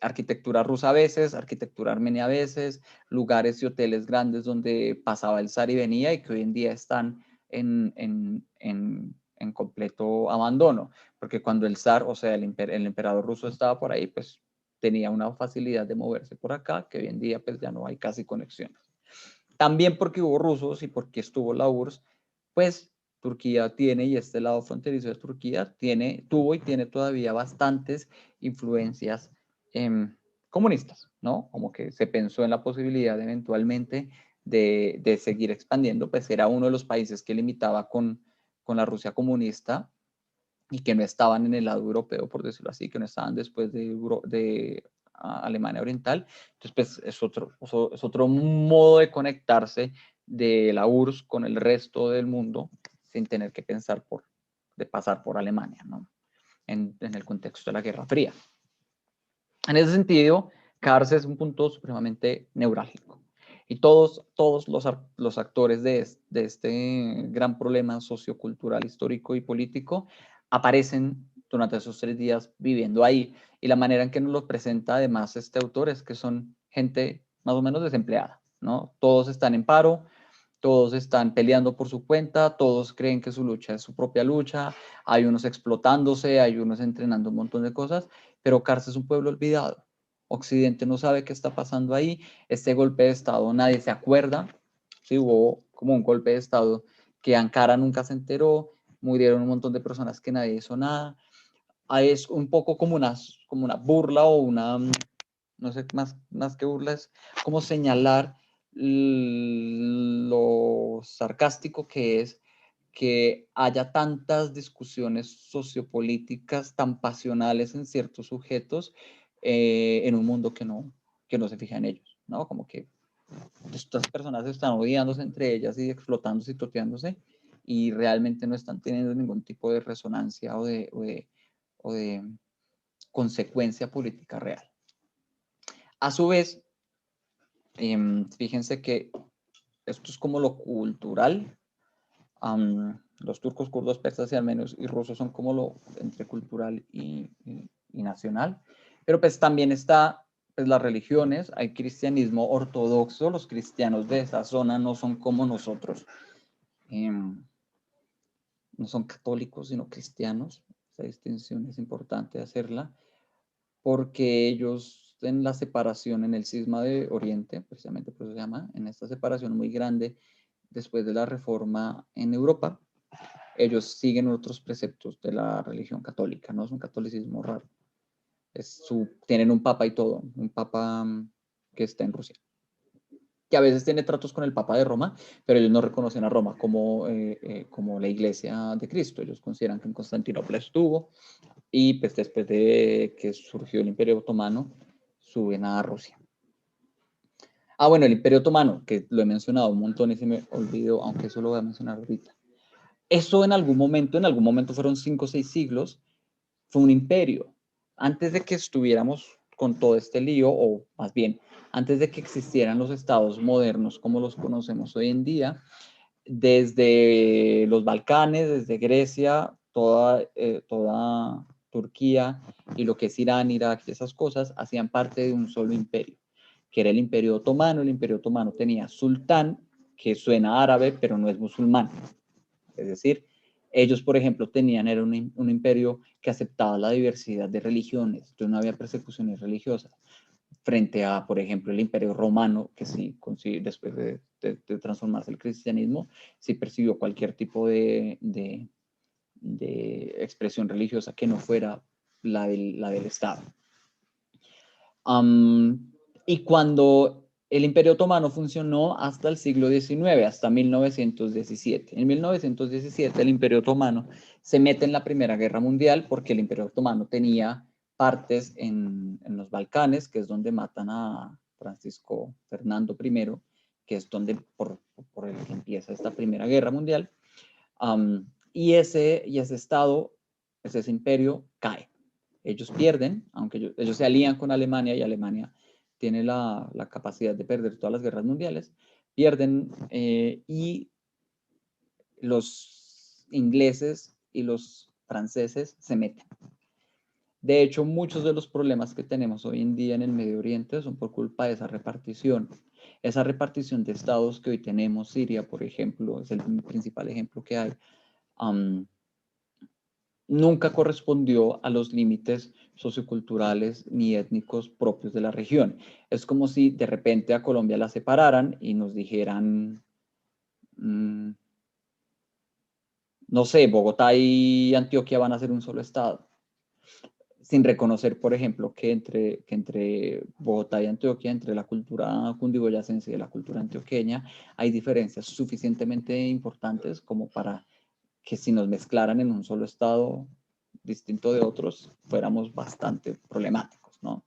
arquitectura rusa a veces, arquitectura armenia a veces, lugares y hoteles grandes donde pasaba el zar y venía, y que hoy en día están en completo abandono, porque cuando el zar, o sea, el emperador ruso estaba por ahí, pues tenía una facilidad de moverse por acá, que hoy en día pues ya no hay casi conexiones. También porque hubo rusos y porque estuvo la URSS, pues Turquía tiene, y este lado fronterizo de Turquía tuvo y tiene todavía bastantes influencias comunistas, ¿no? Como que se pensó en la posibilidad eventualmente de seguir expandiendo, pues era uno de los países que limitaba con la Rusia comunista y que no estaban en el lado europeo, por decirlo así, que no estaban después de Alemania Oriental. Entonces, pues es otro modo de conectarse de la URSS con el resto del mundo sin tener que pensar de pasar por Alemania, ¿no? En el contexto de la Guerra Fría. En ese sentido, Kars es un punto supremamente neurálgico. Y todos los actores de este gran problema sociocultural, histórico y político aparecen durante esos 3 días viviendo ahí. Y la manera en que nos lo presenta además este autor es que son gente más o menos desempleada, ¿no? Todos están en paro, todos están peleando por su cuenta, todos creen que su lucha es su propia lucha, hay unos explotándose, hay unos entrenando un montón de cosas, pero Kars es un pueblo olvidado. Occidente no sabe qué está pasando ahí. Este golpe de Estado nadie se acuerda. Sí, hubo como un golpe de Estado que Ankara nunca se enteró, murieron un montón de personas que nadie hizo nada. Ahí es un poco como una burla o una, no sé, más que burla, es como señalar lo sarcástico que es que haya tantas discusiones sociopolíticas tan pasionales en ciertos sujetos en un mundo que no se fija en ellos, ¿no? Como que estas personas están odiándose entre ellas y explotándose y toteándose, y realmente no están teniendo ningún tipo de resonancia o de consecuencia política real. A su vez, fíjense que esto es como lo cultural. Los turcos, kurdos, persas y armenios y rusos son como lo entre cultural y nacional. Pero pues también está pues, las religiones. Hay cristianismo ortodoxo. Los cristianos de esa zona no son como nosotros. No son católicos, sino cristianos. Esa distinción es importante hacerla porque ellos en la separación, en el cisma de Oriente, precisamente por eso se llama, en esta separación muy grande después de la reforma en Europa, ellos siguen otros preceptos de la religión católica, no es un catolicismo raro. Tienen un papa y todo, un papa que está en Rusia, que a veces tiene tratos con el Papa de Roma, pero ellos no reconocen a Roma como la iglesia de Cristo. Ellos consideran que en Constantinopla estuvo y pues después de que surgió el Imperio Otomano, suben a Rusia. Bueno, el Imperio Otomano, que lo he mencionado un montón y se me olvidó, aunque eso lo voy a mencionar ahorita. Eso en algún momento fueron 5 o 6 siglos, fue un imperio. Antes de que estuviéramos con todo este lío, o más bien, antes de que existieran los estados modernos como los conocemos hoy en día, desde los Balcanes, desde Grecia, toda Turquía y lo que es Irán, Irak y esas cosas, hacían parte de un solo imperio, que era el Imperio Otomano. El Imperio Otomano tenía sultán, que suena árabe, pero no es musulmán. Es decir, ellos, por ejemplo, era un imperio que aceptaba la diversidad de religiones, entonces no había persecuciones religiosas, frente a, por ejemplo, el Imperio Romano, que sí, después de transformarse el cristianismo, sí persiguió cualquier tipo de expresión religiosa que no fuera la del Estado. Y cuando el Imperio Otomano funcionó hasta el siglo XIX, hasta 1917. En 1917 el Imperio Otomano se mete en la Primera Guerra Mundial porque el Imperio Otomano tenía partes en los Balcanes, que es donde matan a Francisco Fernando I, que es donde por el que empieza esta Primera Guerra Mundial. Y ese estado, ese imperio cae. Ellos pierden, aunque ellos se alían con Alemania y Alemania tiene la capacidad de perder todas las guerras mundiales, pierden y los ingleses y los franceses se meten. De hecho, muchos de los problemas que tenemos hoy en día en el Medio Oriente son por culpa de esa repartición. Esa repartición de estados que hoy tenemos, Siria, por ejemplo, es el principal ejemplo que hay. Nunca correspondió a los límites socioculturales ni étnicos propios de la región. Es como si de repente a Colombia la separaran y nos dijeran, no sé, Bogotá y Antioquia van a ser un solo estado, sin reconocer, por ejemplo, que entre Bogotá y Antioquia, entre la cultura cundiboyacense y la cultura antioqueña, hay diferencias suficientemente importantes como para que si nos mezclaran en un solo estado distinto de otros, fuéramos bastante problemáticos, ¿no?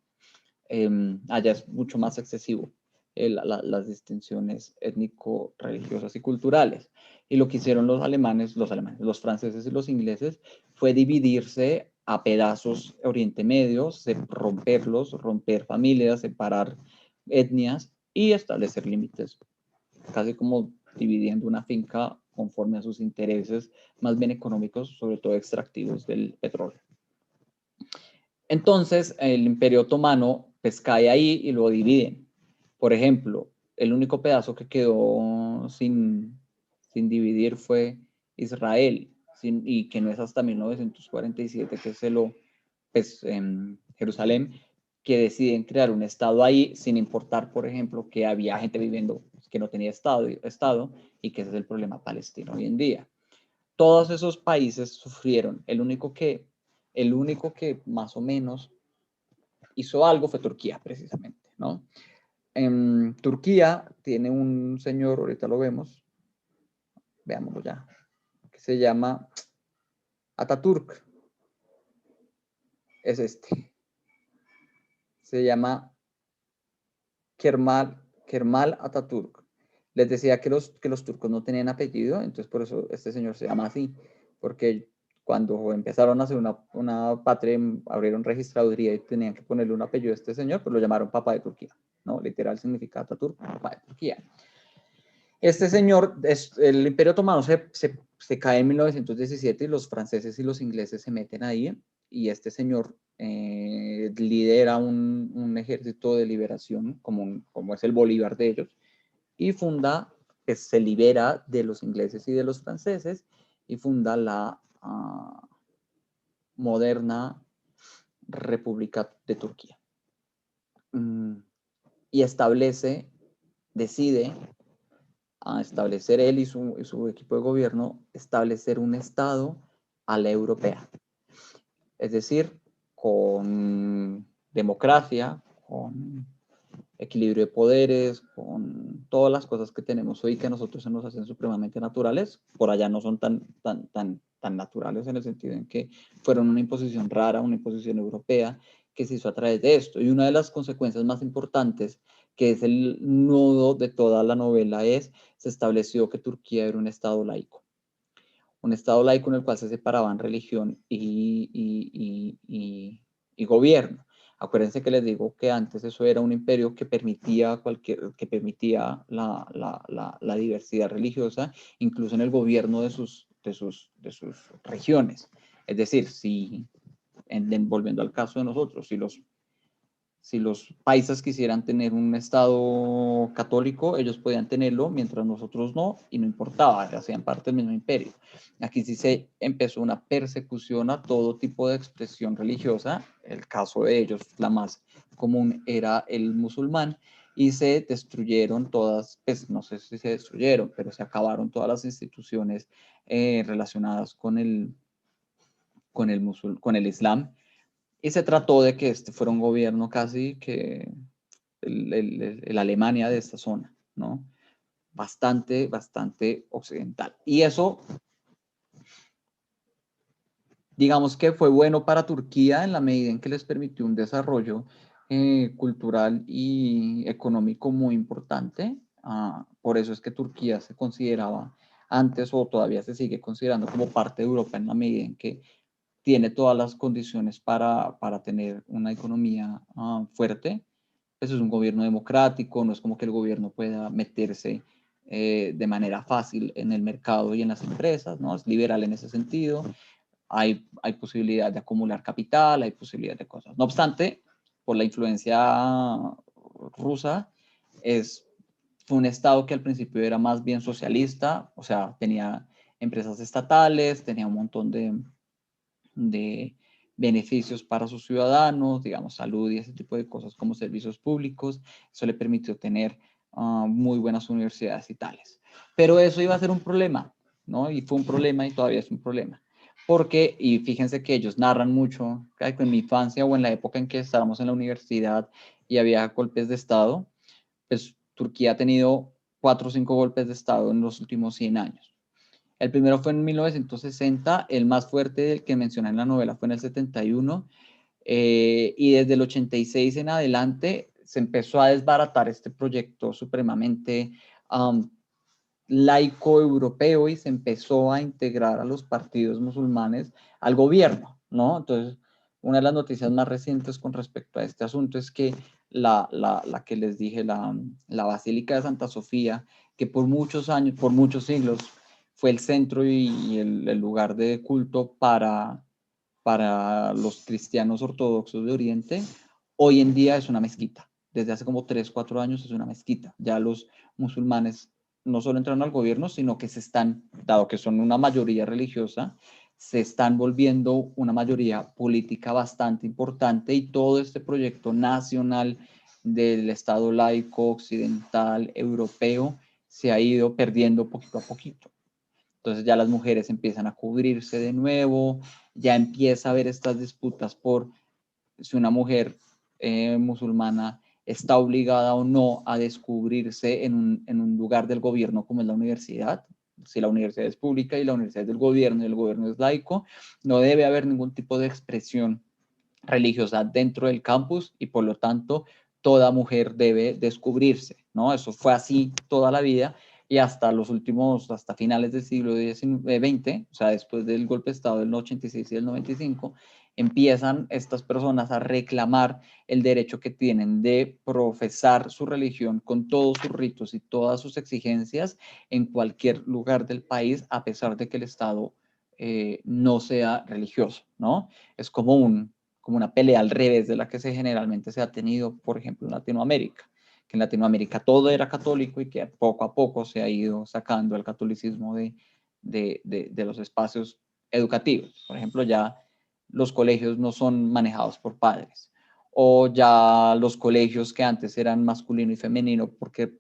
Allá es mucho más excesivo las distinciones étnico-religiosas y culturales. Y lo que hicieron los franceses y los ingleses fue dividirse a pedazos Oriente Medio, romper familias, separar etnias y establecer límites, casi como dividiendo una finca conforme a sus intereses más bien económicos, sobre todo extractivos del petróleo. Entonces, el Imperio Otomano pues cae ahí y lo dividen. Por ejemplo, el único pedazo que quedó sin dividir fue Israel, y que no es hasta 1947 que pues, Jerusalén, que deciden crear un estado ahí sin importar, por ejemplo, que había gente viviendo que no tenía estado y que ese es el problema palestino hoy en día. Todos esos países sufrieron. El único que más o menos hizo algo fue Turquía, precisamente, ¿no? Turquía tiene un señor, ahorita lo vemos, veámoslo ya, que se llama Atatürk. Es este. Se llama Kemal Atatürk. Les decía que los turcos no tenían apellido, entonces por eso este señor se llama así, porque cuando empezaron a hacer una patria, abrieron registraduría y tenían que ponerle un apellido a este señor, pues lo llamaron Papa de Turquía, ¿no? Literal significa Atatürk, Papa de Turquía. Este señor, el Imperio Otomano se cae en 1917 y los franceses y los ingleses se meten ahí, y este señor lidera un ejército de liberación, como es el Bolívar de ellos, y funda, pues, se libera de los ingleses y de los franceses, y funda la moderna República de Turquía. Y decide a establecer él y su equipo de gobierno, establecer un Estado a la europea. Es decir, con democracia, con equilibrio de poderes, con todas las cosas que tenemos hoy que a nosotros se nos hacen supremamente naturales. Por allá no son tan naturales, en el sentido en que fueron una imposición rara, una imposición europea que se hizo a través de esto. Y una de las consecuencias más importantes, que es el nudo de toda la novela, se estableció que Turquía era un Estado laico. Un Estado laico en el cual se separaban religión y gobierno. Acuérdense que les digo que antes eso era un imperio que permitía la diversidad religiosa, incluso en el gobierno de sus regiones. Es decir, volviendo al caso de nosotros, si los paisas quisieran tener un Estado católico, ellos podían tenerlo, mientras nosotros no, y no importaba, hacían parte del mismo imperio. Aquí sí se empezó una persecución a todo tipo de expresión religiosa. El caso de ellos, la más común, era el musulmán, y se destruyeron todas, pues no sé si se destruyeron, pero se acabaron todas las instituciones relacionadas con el Islam, y se trató de que este fuera un gobierno casi que el Alemania de esta zona, ¿no? Bastante occidental. Y eso, digamos que fue bueno para Turquía en la medida en que les permitió un desarrollo cultural y económico muy importante. Por eso es que Turquía se consideraba antes, o todavía se sigue considerando, como parte de Europa, en la medida en que tiene todas las condiciones para tener una economía fuerte. Eso es un gobierno democrático, no es como que el gobierno pueda meterse de manera fácil en el mercado y en las empresas, ¿no? Es liberal en ese sentido. Hay posibilidad de acumular capital, hay posibilidad de cosas. No obstante, por la influencia rusa, fue un estado que al principio era más bien socialista, o sea, tenía empresas estatales, tenía un montón de beneficios para sus ciudadanos, digamos, salud y ese tipo de cosas, como servicios públicos. Eso le permitió tener muy buenas universidades y tales. Pero eso iba a ser un problema, ¿no? Y fue un problema y todavía es un problema. Porque, y fíjense que ellos narran mucho, en mi infancia o en la época en que estábamos en la universidad y había golpes de Estado, pues Turquía ha tenido 4 o 5 golpes de Estado en los últimos 100 años. El primero fue en 1960, el más fuerte del que menciona en la novela fue en el 71, y desde el 86 en adelante se empezó a desbaratar este proyecto supremamente laico europeo, y se empezó a integrar a los partidos musulmanes al gobierno, ¿no? Entonces, una de las noticias más recientes con respecto a este asunto es que la que les dije, la Basílica de Santa Sofía, que por muchos años, por muchos siglos, fue el centro y el lugar de culto para los cristianos ortodoxos de Oriente, hoy en día es una mezquita. Desde hace como 3, 4 años es una mezquita. Ya los musulmanes no solo entraron al gobierno, sino que dado que son una mayoría religiosa, se están volviendo una mayoría política bastante importante, y todo este proyecto nacional del Estado laico occidental europeo se ha ido perdiendo poquito a poquito. Entonces ya las mujeres empiezan a cubrirse de nuevo, ya empieza a haber estas disputas por si una mujer musulmana está obligada o no a descubrirse en un lugar del gobierno como es la universidad. Si la universidad es pública y la universidad es del gobierno y el gobierno es laico, no debe haber ningún tipo de expresión religiosa dentro del campus, y por lo tanto toda mujer debe descubrirse, ¿no? Eso fue así toda la vida, y hasta los últimos, hasta finales del siglo XX, o sea, después del golpe de Estado del 86 y del 95, empiezan estas personas a reclamar el derecho que tienen de profesar su religión con todos sus ritos y todas sus exigencias en cualquier lugar del país, a pesar de que el Estado no sea religioso, ¿no? Es como una pelea al revés de la que generalmente se ha tenido, por ejemplo, en Latinoamérica, que en Latinoamérica todo era católico y que poco a poco se ha ido sacando el catolicismo de los espacios educativos. Por ejemplo, ya los colegios no son manejados por padres, o ya los colegios que antes eran masculino y femenino porque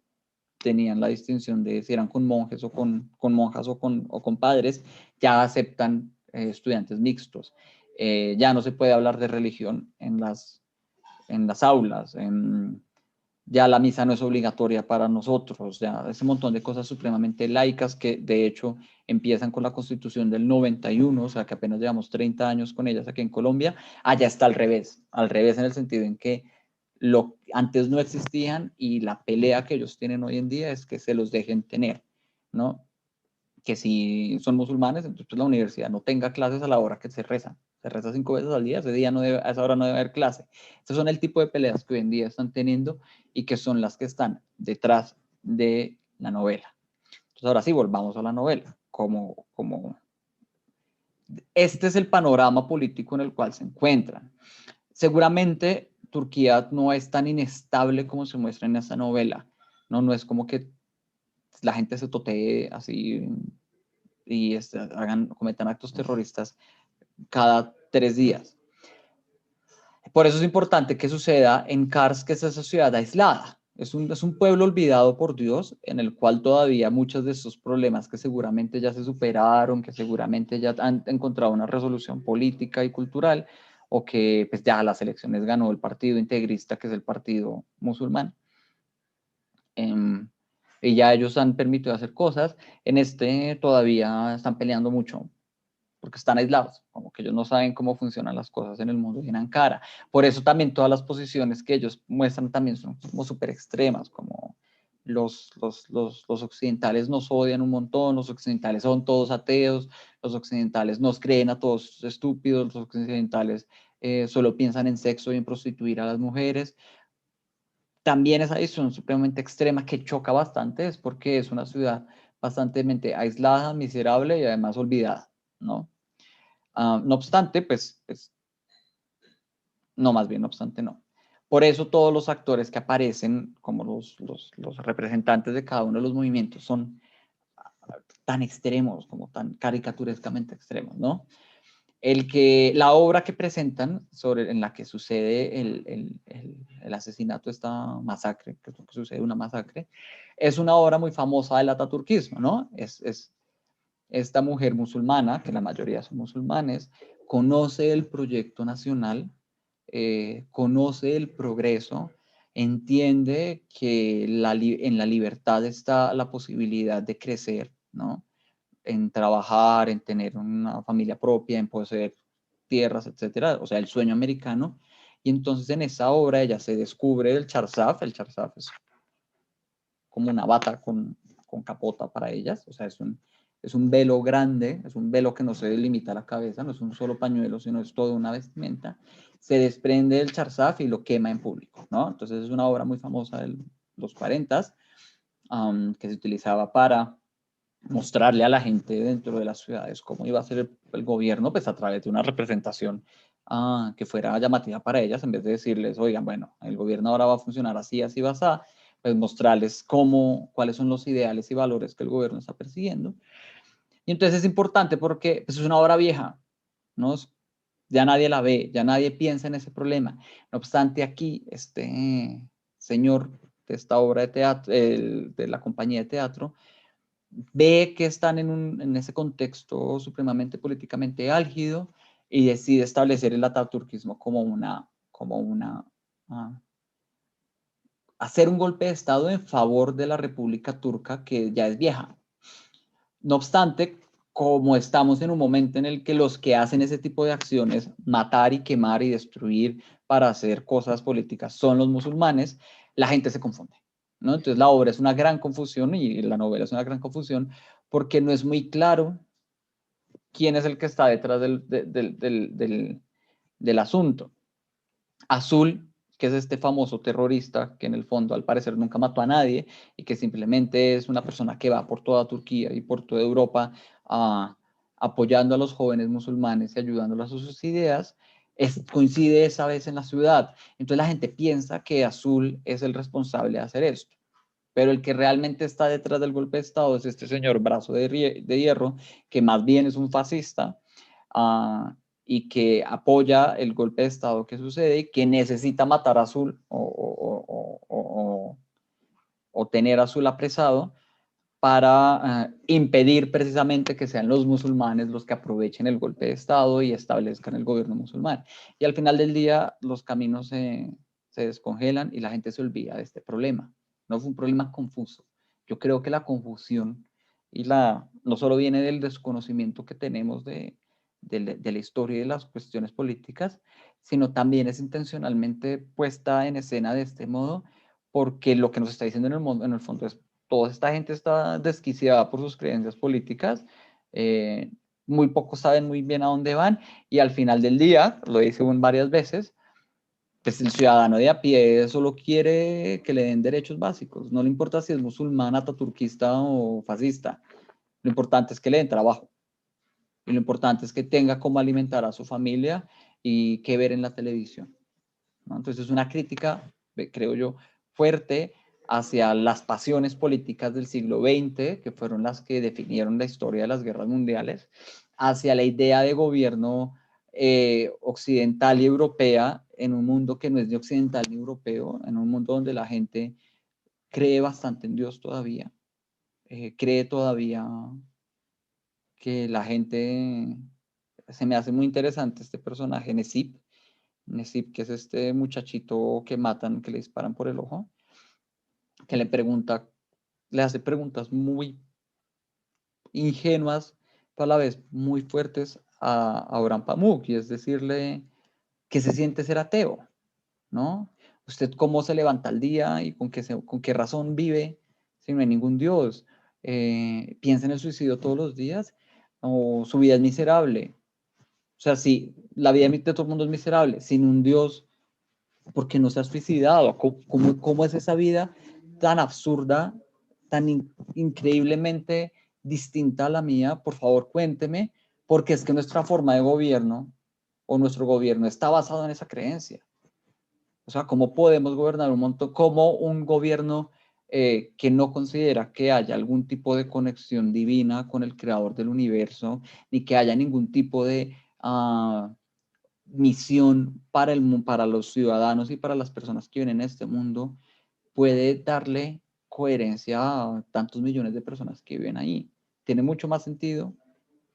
tenían la distinción de si eran con monjes o con monjas o con padres, ya aceptan estudiantes mixtos. Ya no se puede hablar de religión en las aulas, ya la misa no es obligatoria para nosotros, ya ese montón de cosas supremamente laicas que de hecho empiezan con la Constitución del 91, o sea que apenas llevamos 30 años con ellas aquí en Colombia. Allá está al revés en el sentido en que antes no existían y la pelea que ellos tienen hoy en día es que se los dejen tener, ¿no? Que si son musulmanes, entonces la universidad no tenga clases a la hora que se reza 5 veces al día, ese día a esa hora no debe haber clase. Estos son el tipo de peleas que hoy en día están teniendo y que son las que están detrás de la novela. Entonces ahora sí, volvamos a la novela, este es el panorama político en el cual se encuentran. Seguramente Turquía no es tan inestable como se muestra en esta novela, ¿no? No es como que la gente se totee así y cometan actos terroristas cada 3 días. Por eso es importante que suceda en Kars, que es esa ciudad aislada. Es un pueblo olvidado por Dios, en el cual todavía muchos de estos problemas que seguramente ya se superaron, que seguramente ya han encontrado una resolución política y cultural, o que pues ya las elecciones ganó el partido integrista, que es el partido musulmán. Y ya ellos han permitido hacer cosas. En todavía están peleando mucho porque están aislados, como que ellos no saben cómo funcionan las cosas en el mundo y en Ankara. Por eso también todas las posiciones que ellos muestran también son como súper extremas, como los occidentales nos odian un montón, los occidentales son todos ateos, los occidentales nos creen a todos estúpidos, los occidentales solo piensan en sexo y en prostituir a las mujeres. También esa visión supremamente extrema que choca bastante es porque es una ciudad bastante aislada, miserable y además olvidada, ¿no? No obstante, no, más bien, no obstante, no. Por eso todos los actores que aparecen como los representantes de cada uno de los movimientos son tan extremos, como tan caricaturescamente extremos, ¿no? La obra que presentan en la que sucede el asesinato, esta masacre, que sucede una masacre, es una obra muy famosa del ataturquismo, ¿no? Es esta mujer musulmana, que la mayoría son musulmanes, conoce el proyecto nacional, conoce el progreso, entiende que en la libertad está la posibilidad de crecer, ¿no? En trabajar, en tener una familia propia, en poseer tierras, etcétera, o sea, el sueño americano. Y entonces en esa obra ella se descubre el charzaf es como una bata con capota para ellas, o sea, es un velo grande, es un velo que no se delimita a la cabeza, no es un solo pañuelo, sino es toda una vestimenta. Se desprende el charzaf y lo quema en público, ¿no? Entonces es una obra muy famosa de los 40, que se utilizaba para mostrarle a la gente dentro de las ciudades cómo iba a ser el gobierno, pues a través de una representación que fuera llamativa para ellas, en vez de decirles, oigan, bueno, el gobierno ahora va a funcionar así, así va a, pues mostrarles cuáles son los ideales y valores que el gobierno está persiguiendo. Y entonces es importante porque pues, es una obra vieja, ¿no? Ya nadie la ve, ya nadie piensa en ese problema. No obstante, aquí este señor de esta obra de teatro, de la compañía de teatro, ve que están en ese contexto supremamente políticamente álgido y decide establecer el ataturquismo hacer un golpe de Estado en favor de la República Turca, que ya es vieja. No obstante, como estamos en un momento en el que los que hacen ese tipo de acciones, matar y quemar y destruir para hacer cosas políticas, son los musulmanes, la gente se confunde, ¿no? Entonces la obra es una gran confusión y la novela es una gran confusión porque no es muy claro quién es el que está detrás del asunto. Azul, que es este famoso terrorista que en el fondo al parecer nunca mató a nadie y que simplemente es una persona que va por toda Turquía y por toda Europa apoyando a los jóvenes musulmanes y ayudándolos a sus ideas, coincide esa vez en la ciudad. Entonces la gente piensa que Azul es el responsable de hacer esto. Pero el que realmente está detrás del golpe de Estado es este señor Brazo de Hierro, que más bien es un fascista, y que apoya el golpe de Estado que sucede, que necesita matar a Azul o tener a Azul apresado para impedir precisamente que sean los musulmanes los que aprovechen el golpe de Estado y establezcan el gobierno musulmán. Y al final del día los caminos se descongelan y la gente se olvida de este problema. No fue un problema confuso. Yo creo que la confusión no solo viene del desconocimiento que tenemos de la historia y de las cuestiones políticas, sino también es intencionalmente puesta en escena de este modo, porque lo que nos está diciendo en el fondo es toda esta gente está desquiciada por sus creencias políticas, muy pocos saben muy bien a dónde van y al final del día, lo dice varias veces, pues el ciudadano de a pie solo quiere que le den derechos básicos, no le importa si es musulmán, ataturquista o fascista, lo importante es que le den trabajo y lo importante es que tenga cómo alimentar a su familia y qué ver en la televisión, ¿no? Entonces es una crítica, creo yo, fuerte hacia las pasiones políticas del siglo XX, que fueron las que definieron la historia de las guerras mundiales, hacia la idea de gobierno occidental y europea en un mundo que no es ni occidental ni europeo, en un mundo donde la gente cree bastante en Dios todavía, cree todavía que la gente, se me hace muy interesante este personaje, Nesip, que es este muchachito que matan, que le disparan por el ojo, que le hace preguntas muy ingenuas, pero a la vez muy fuertes a Abraham Pamuk, y es decirle que se siente ser ateo, ¿no? ¿Usted cómo se levanta al día y con qué razón vive si no hay ningún Dios? ¿Piensa en el suicidio todos los días? ¿O su vida es miserable? O sea, si la vida de todo el mundo es miserable, sin un Dios, ¿por qué no se ha suicidado? ¿Cómo es esa vida tan absurda, tan increíblemente distinta a la mía? Por favor, cuénteme, porque es que nuestra forma de gobierno o nuestro gobierno está basado en esa creencia. O sea, ¿cómo podemos gobernar un montón? ¿Cómo un gobierno que no considera que haya algún tipo de conexión divina con el creador del universo, ni que haya ningún tipo de misión para los ciudadanos y para las personas que viven en este mundo, puede darle coherencia a tantos millones de personas que viven ahí? Tiene mucho más sentido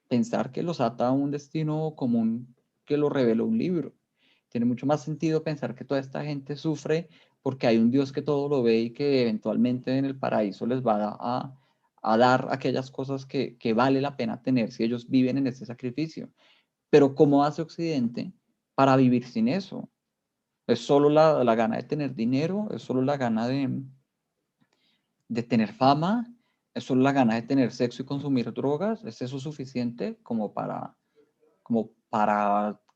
pensar que los ata a un destino común que lo reveló un libro. Tiene mucho más sentido pensar que toda esta gente sufre porque hay un Dios que todo lo ve y que eventualmente en el paraíso les va a dar aquellas cosas que vale la pena tener si ellos viven en ese sacrificio. Pero ¿cómo hace Occidente para vivir sin eso? ¿Es solo la gana de tener dinero? ¿Es solo la gana de tener fama? ¿Es solo la gana de tener sexo y consumir drogas? ¿Es eso suficiente como para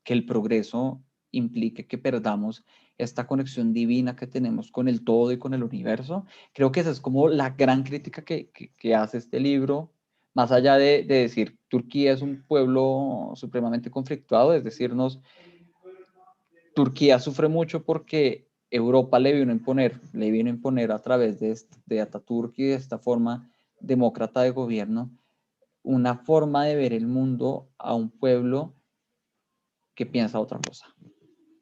que el progreso implique que perdamos esta conexión divina que tenemos con el todo y con el universo? Creo que esa es como la gran crítica que hace este libro, más allá de decir Turquía es un pueblo supremamente conflictuado, es decirnos, Turquía sufre mucho porque Europa le vino a imponer a través de Atatürk y de esta forma demócrata de gobierno, una forma de ver el mundo a un pueblo que piensa otra cosa,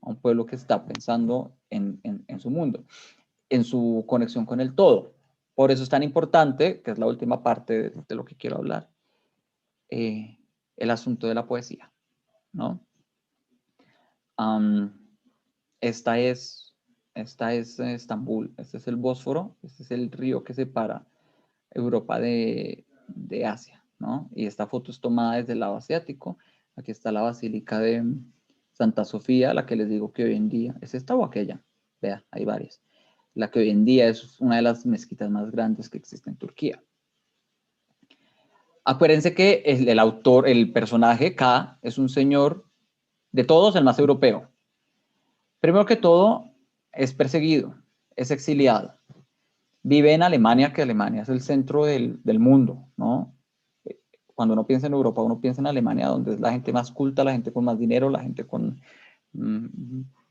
a un pueblo que está pensando en su mundo, en su conexión con el todo. Por eso es tan importante, que es la última parte de lo que quiero hablar, el asunto de la poesía, ¿no? Um, esta es, esta es Estambul, este es el Bósforo, este es el río que separa Europa de Asia, ¿no? Y esta foto es tomada desde el lado asiático. Aquí está la Basílica de Santa Sofía, la que les digo que hoy en día, ¿es esta o aquella? Vea, hay varias. la que hoy en día es una de las mezquitas más grandes que existe en Turquía. Acuérdense que el autor, el personaje K, es un señor de todos el más europeo. Primero que todo, es perseguido, es exiliado. Vive en Alemania, que Alemania es el centro del mundo, ¿no? Cuando uno piensa en Europa, uno piensa en Alemania, donde es la gente más culta, la gente con más dinero, la gente con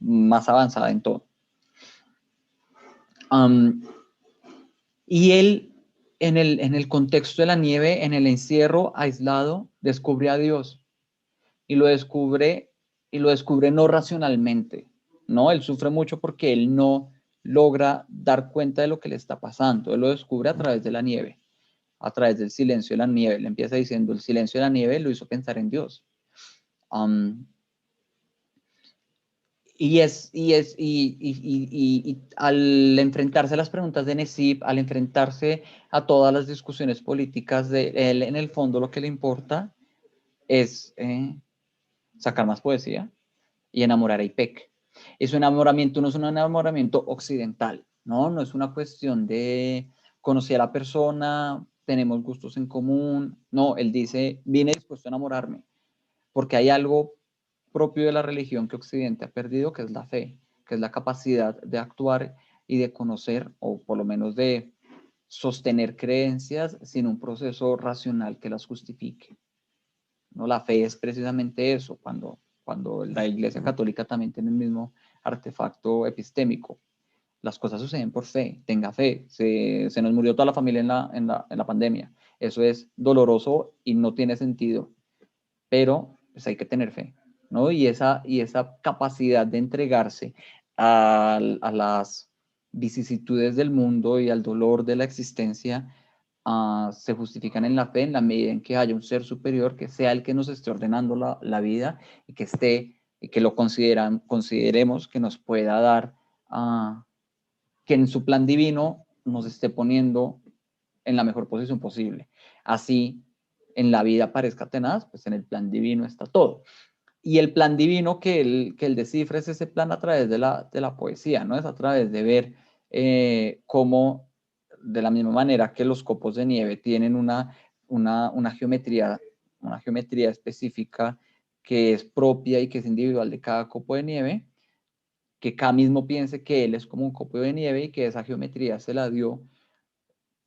más avanzada en todo. Y él, en el contexto de la nieve, en el encierro, aislado, descubre a Dios. Y lo descubre no racionalmente, ¿no? Él sufre mucho porque él no logra dar cuenta de lo que le está pasando. Él lo descubre a través de la nieve, a través del silencio de la nieve. Le empieza diciendo, el silencio de la nieve lo hizo pensar en Dios. Y al enfrentarse a las preguntas de Necip, al enfrentarse a todas las discusiones políticas de él, en el fondo lo que le importa es sacar más poesía y enamorar a Ipek. Su enamoramiento no es un enamoramiento occidental, ¿no? No es una cuestión de conocer a la persona, tenemos gustos en común. No, él dice, vine dispuesto a enamorarme, porque hay algo propio de la religión que Occidente ha perdido, que es la fe, que es la capacidad de actuar y de conocer, o por lo menos de sostener creencias sin un proceso racional que las justifique. ¿No? La fe es precisamente eso, cuando la Iglesia Católica también tiene el mismo artefacto epistémico. Las cosas suceden por fe, tenga fe. Se nos murió toda la familia en la pandemia. Eso es doloroso y no tiene sentido, pero pues hay que tener fe, ¿no? Y esa capacidad de entregarse a las vicisitudes del mundo y al dolor de la existencia se justifican en la fe en la medida en que haya un ser superior que sea el que nos esté ordenando la vida y que lo consideremos que nos pueda dar, que en su plan divino nos esté poniendo en la mejor posición posible. Así en la vida parezca tenaz, pues en el plan divino está todo. Y el plan divino que él descifra es ese plan a través de la poesía, ¿no? Es a través de ver cómo, de la misma manera que los copos de nieve tienen una geometría específica que es propia y que es individual de cada copo de nieve, que cada mismo piense que él es como un copo de nieve y que esa geometría se la dio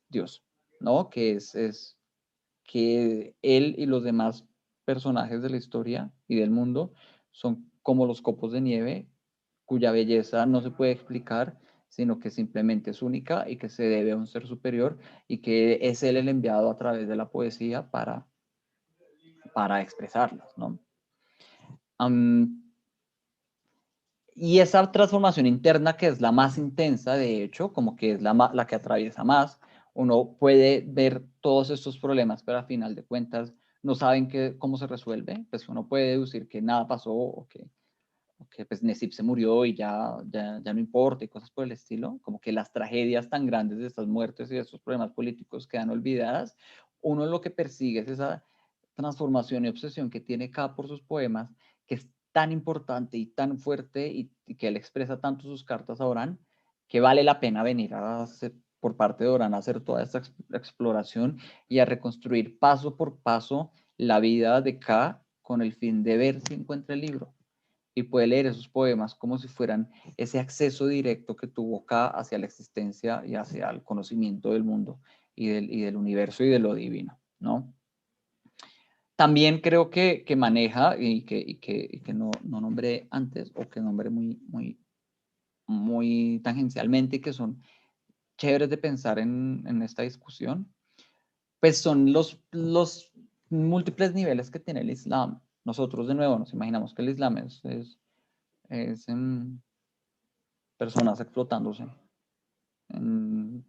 Dios, ¿no? Que es que él y los demás personajes de la historia y del mundo son como los copos de nieve, cuya belleza no se puede explicar, sino que simplemente es única y que se debe a un ser superior y que es él el enviado a través de la poesía para expresarlas, ¿no? Y esa transformación interna, que es la más intensa, de hecho, como que es la que atraviesa más, uno puede ver todos estos problemas, pero a final de cuentas no saben cómo se resuelve, pues uno puede deducir que nada pasó o que pues Necip se murió y ya no importa y cosas por el estilo, como que las tragedias tan grandes de estas muertes y de estos problemas políticos quedan olvidadas. Uno lo que persigue es esa transformación y obsesión que tiene K por sus poemas, que es tan importante y tan fuerte y que él expresa tanto sus cartas a Orán, que vale la pena venir por parte de Orán a hacer toda esta exploración y a reconstruir paso por paso la vida de K con el fin de ver si encuentra el libro y puede leer esos poemas como si fueran ese acceso directo que tuvo K hacia la existencia y hacia el conocimiento del mundo y del universo y de lo divino, ¿no? También creo que maneja y que no nombré antes o que nombré muy tangencialmente y que son chéveres de pensar en esta discusión, pues son los múltiples niveles que tiene el Islam. Nosotros de nuevo nos imaginamos que el Islam es personas explotándose en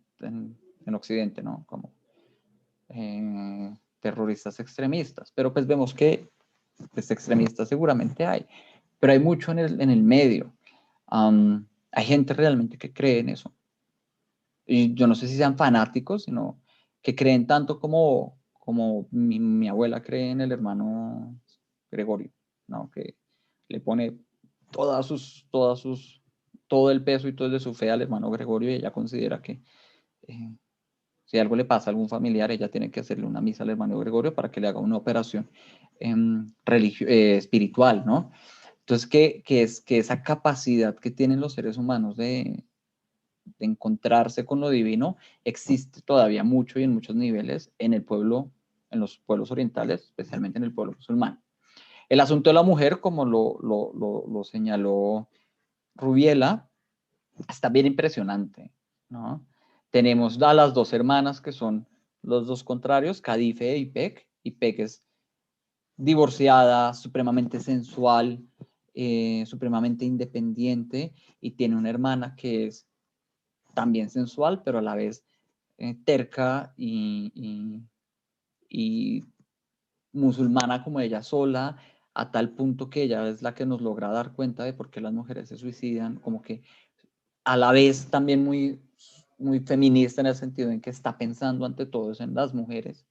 Occidente, ¿no? Como terroristas extremistas. Pero pues vemos que pues, extremistas seguramente hay, pero hay mucho en el medio. Hay gente realmente que cree en eso. Y yo no sé si sean fanáticos, sino que creen tanto como mi abuela cree en el hermano Gregorio, ¿no? Que le pone todo todo el peso y todo el de su fe al hermano Gregorio, y ella considera que si algo le pasa a algún familiar, ella tiene que hacerle una misa al hermano Gregorio para que le haga una operación espiritual, ¿no? Entonces, que esa capacidad que tienen los seres humanos de encontrarse con lo divino existe todavía mucho y en muchos niveles en el pueblo, en los pueblos orientales, especialmente en el pueblo musulmán. El asunto de la mujer, como lo señaló Rubiela, está bien impresionante, ¿no? Tenemos a las dos hermanas que son los dos contrarios, Cadife e Ipek. Ipek es divorciada, supremamente sensual, supremamente independiente, y tiene una hermana que es también sensual, pero a la vez terca y musulmana como ella sola, a tal punto que ella es la que nos logra dar cuenta de por qué las mujeres se suicidan, como que a la vez también muy, muy feminista en el sentido en que está pensando ante todo eso en las mujeres,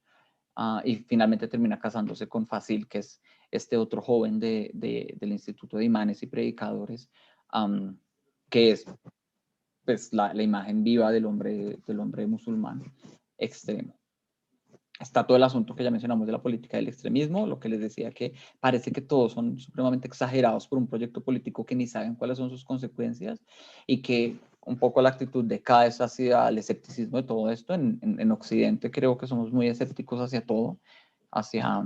y finalmente termina casándose con Fasil, que es este otro joven del Instituto de Imanes y Predicadores, que es pues, la imagen viva del hombre musulmán extremo. Está todo el asunto que ya mencionamos de la política del extremismo, lo que les decía, que parece que todos son supremamente exagerados por un proyecto político que ni saben cuáles son sus consecuencias, y que un poco la actitud decae hacia el escepticismo de todo esto. En Occidente creo que somos muy escépticos hacia todo, hacia,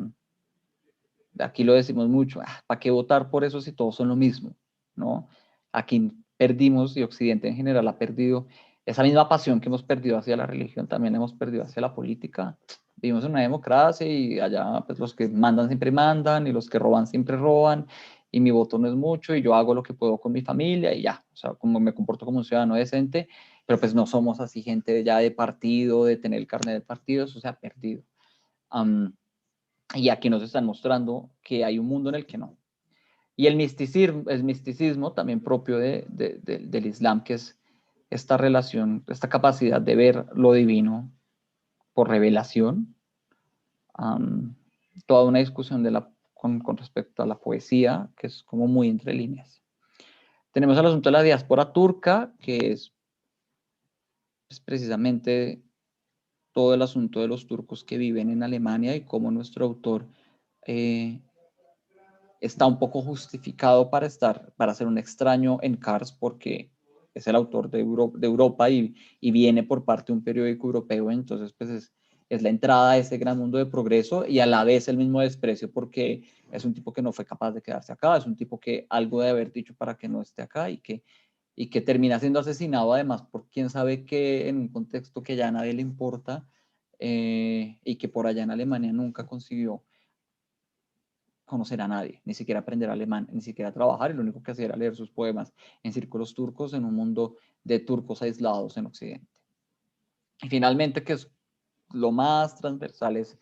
aquí lo decimos mucho, ¿para qué votar por eso si todos son lo mismo? ¿No? Aquí perdimos, y Occidente en general ha perdido esa misma pasión que hemos perdido hacia la religión, también hemos perdido hacia la política. Vivimos en una democracia y allá pues los que mandan siempre mandan y los que roban siempre roban, y mi voto no es mucho y yo hago lo que puedo con mi familia y ya, o sea, como me comporto como un ciudadano decente, pero pues no somos así gente ya de partido, de tener el carnet de partido, eso se ha perdido. Y aquí nos están mostrando que hay un mundo en el que no. Y el misticismo también propio del Islam, que es esta relación, esta capacidad de ver lo divino por revelación. Toda una discusión con respecto a la poesía, que es como muy entre líneas. Tenemos el asunto de la diáspora turca, que es precisamente todo el asunto de los turcos que viven en Alemania y cómo nuestro autor está un poco justificado para ser un extraño en Cars, porque es el autor de Europa y viene por parte de un periódico europeo, entonces pues es la entrada a ese gran mundo de progreso y a la vez el mismo desprecio, porque es un tipo que no fue capaz de quedarse acá, es un tipo que algo de haber dicho para que no esté acá, y que termina siendo asesinado además por quién sabe qué, en un contexto que ya a nadie le importa, y que por allá en Alemania nunca consiguió conocer a nadie, ni siquiera aprender alemán, ni siquiera trabajar, y lo único que hacía era leer sus poemas en círculos turcos en un mundo de turcos aislados en Occidente. Y finalmente, que es lo más transversal, es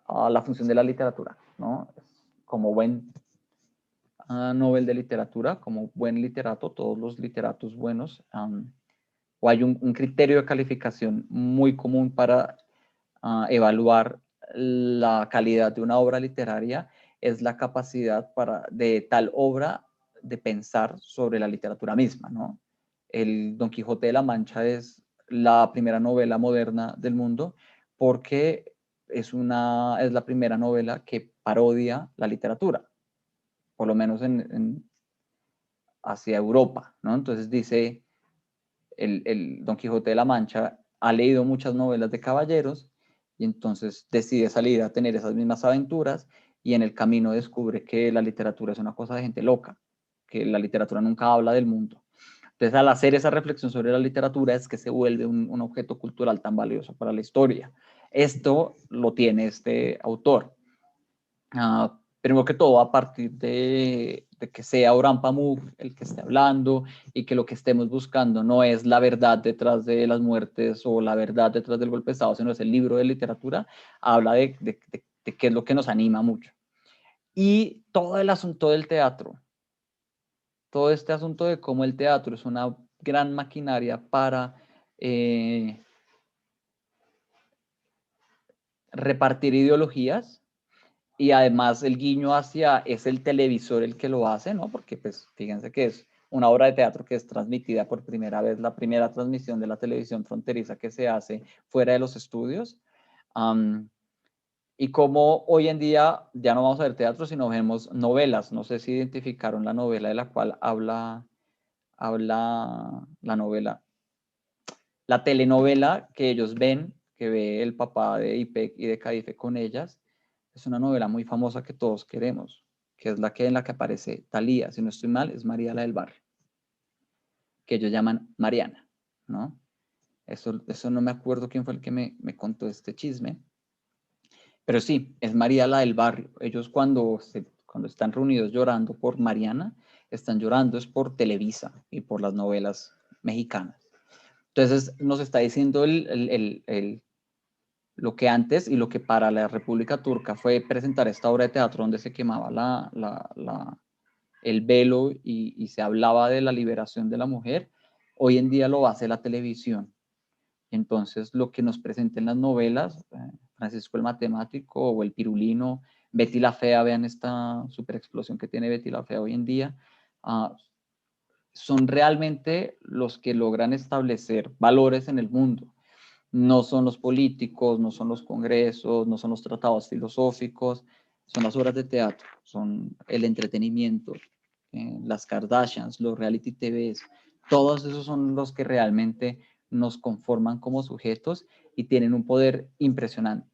la función de la literatura, ¿no? Como buen Nobel de literatura, como buen literato, todos los literatos buenos, o hay un criterio de calificación muy común para evaluar la calidad de una obra literaria, es la capacidad de tal obra de pensar sobre la literatura misma, ¿no? El Don Quijote de la Mancha es la primera novela moderna del mundo porque es la primera novela que parodia la literatura, por lo menos hacia Europa, ¿no? Entonces dice, el Don Quijote de la Mancha ha leído muchas novelas de caballeros y entonces decide salir a tener esas mismas aventuras, y en el camino descubre que la literatura es una cosa de gente loca, que la literatura nunca habla del mundo. Entonces, al hacer esa reflexión sobre la literatura es que se vuelve un objeto cultural tan valioso para la historia. Esto lo tiene este autor. Primero que todo, a partir de que sea Orhan Pamuk el que esté hablando, y que lo que estemos buscando no es la verdad detrás de las muertes o la verdad detrás del golpe de Estado, sino es el libro de literatura, habla de qué es lo que nos anima mucho. Y todo el asunto del teatro, todo este asunto de cómo el teatro es una gran maquinaria para repartir ideologías, y además el guiño hacia es el televisor el que lo hace, ¿no? Porque pues fíjense que es una obra de teatro que es transmitida por primera vez, la primera transmisión de la televisión fronteriza que se hace fuera de los estudios. Y como hoy en día ya no vamos a ver teatro, sino vemos novelas. No sé si identificaron la novela de la cual habla la novela, la telenovela que ellos ven, que ve el papá de IPEC y de Caife con ellas. Es una novela muy famosa que todos queremos, que es en la que aparece Thalía, si no estoy mal, es María la del Barrio, que ellos llaman Mariana, ¿no? Eso no me acuerdo quién fue el que me contó este chisme, pero sí, es María la del Barrio. Ellos cuando están reunidos llorando por Mariana, están llorando es por Televisa y por las novelas mexicanas. Entonces nos está diciendo lo que antes y lo que para la República Turca fue presentar esta obra de teatro donde se quemaba el velo y se hablaba de la liberación de la mujer, hoy en día lo hace la televisión. Entonces, lo que nos presentan las novelas, Francisco el Matemático o El Pirulino, Betty la Fea, vean esta super explosión que tiene Betty la Fea hoy en día, son realmente los que logran establecer valores en el mundo. No son los políticos, no son los congresos, no son los tratados filosóficos, son las obras de teatro, son el entretenimiento, las Kardashians, los reality TVs, todos esos son los que realmente nos conforman como sujetos y tienen un poder impresionante,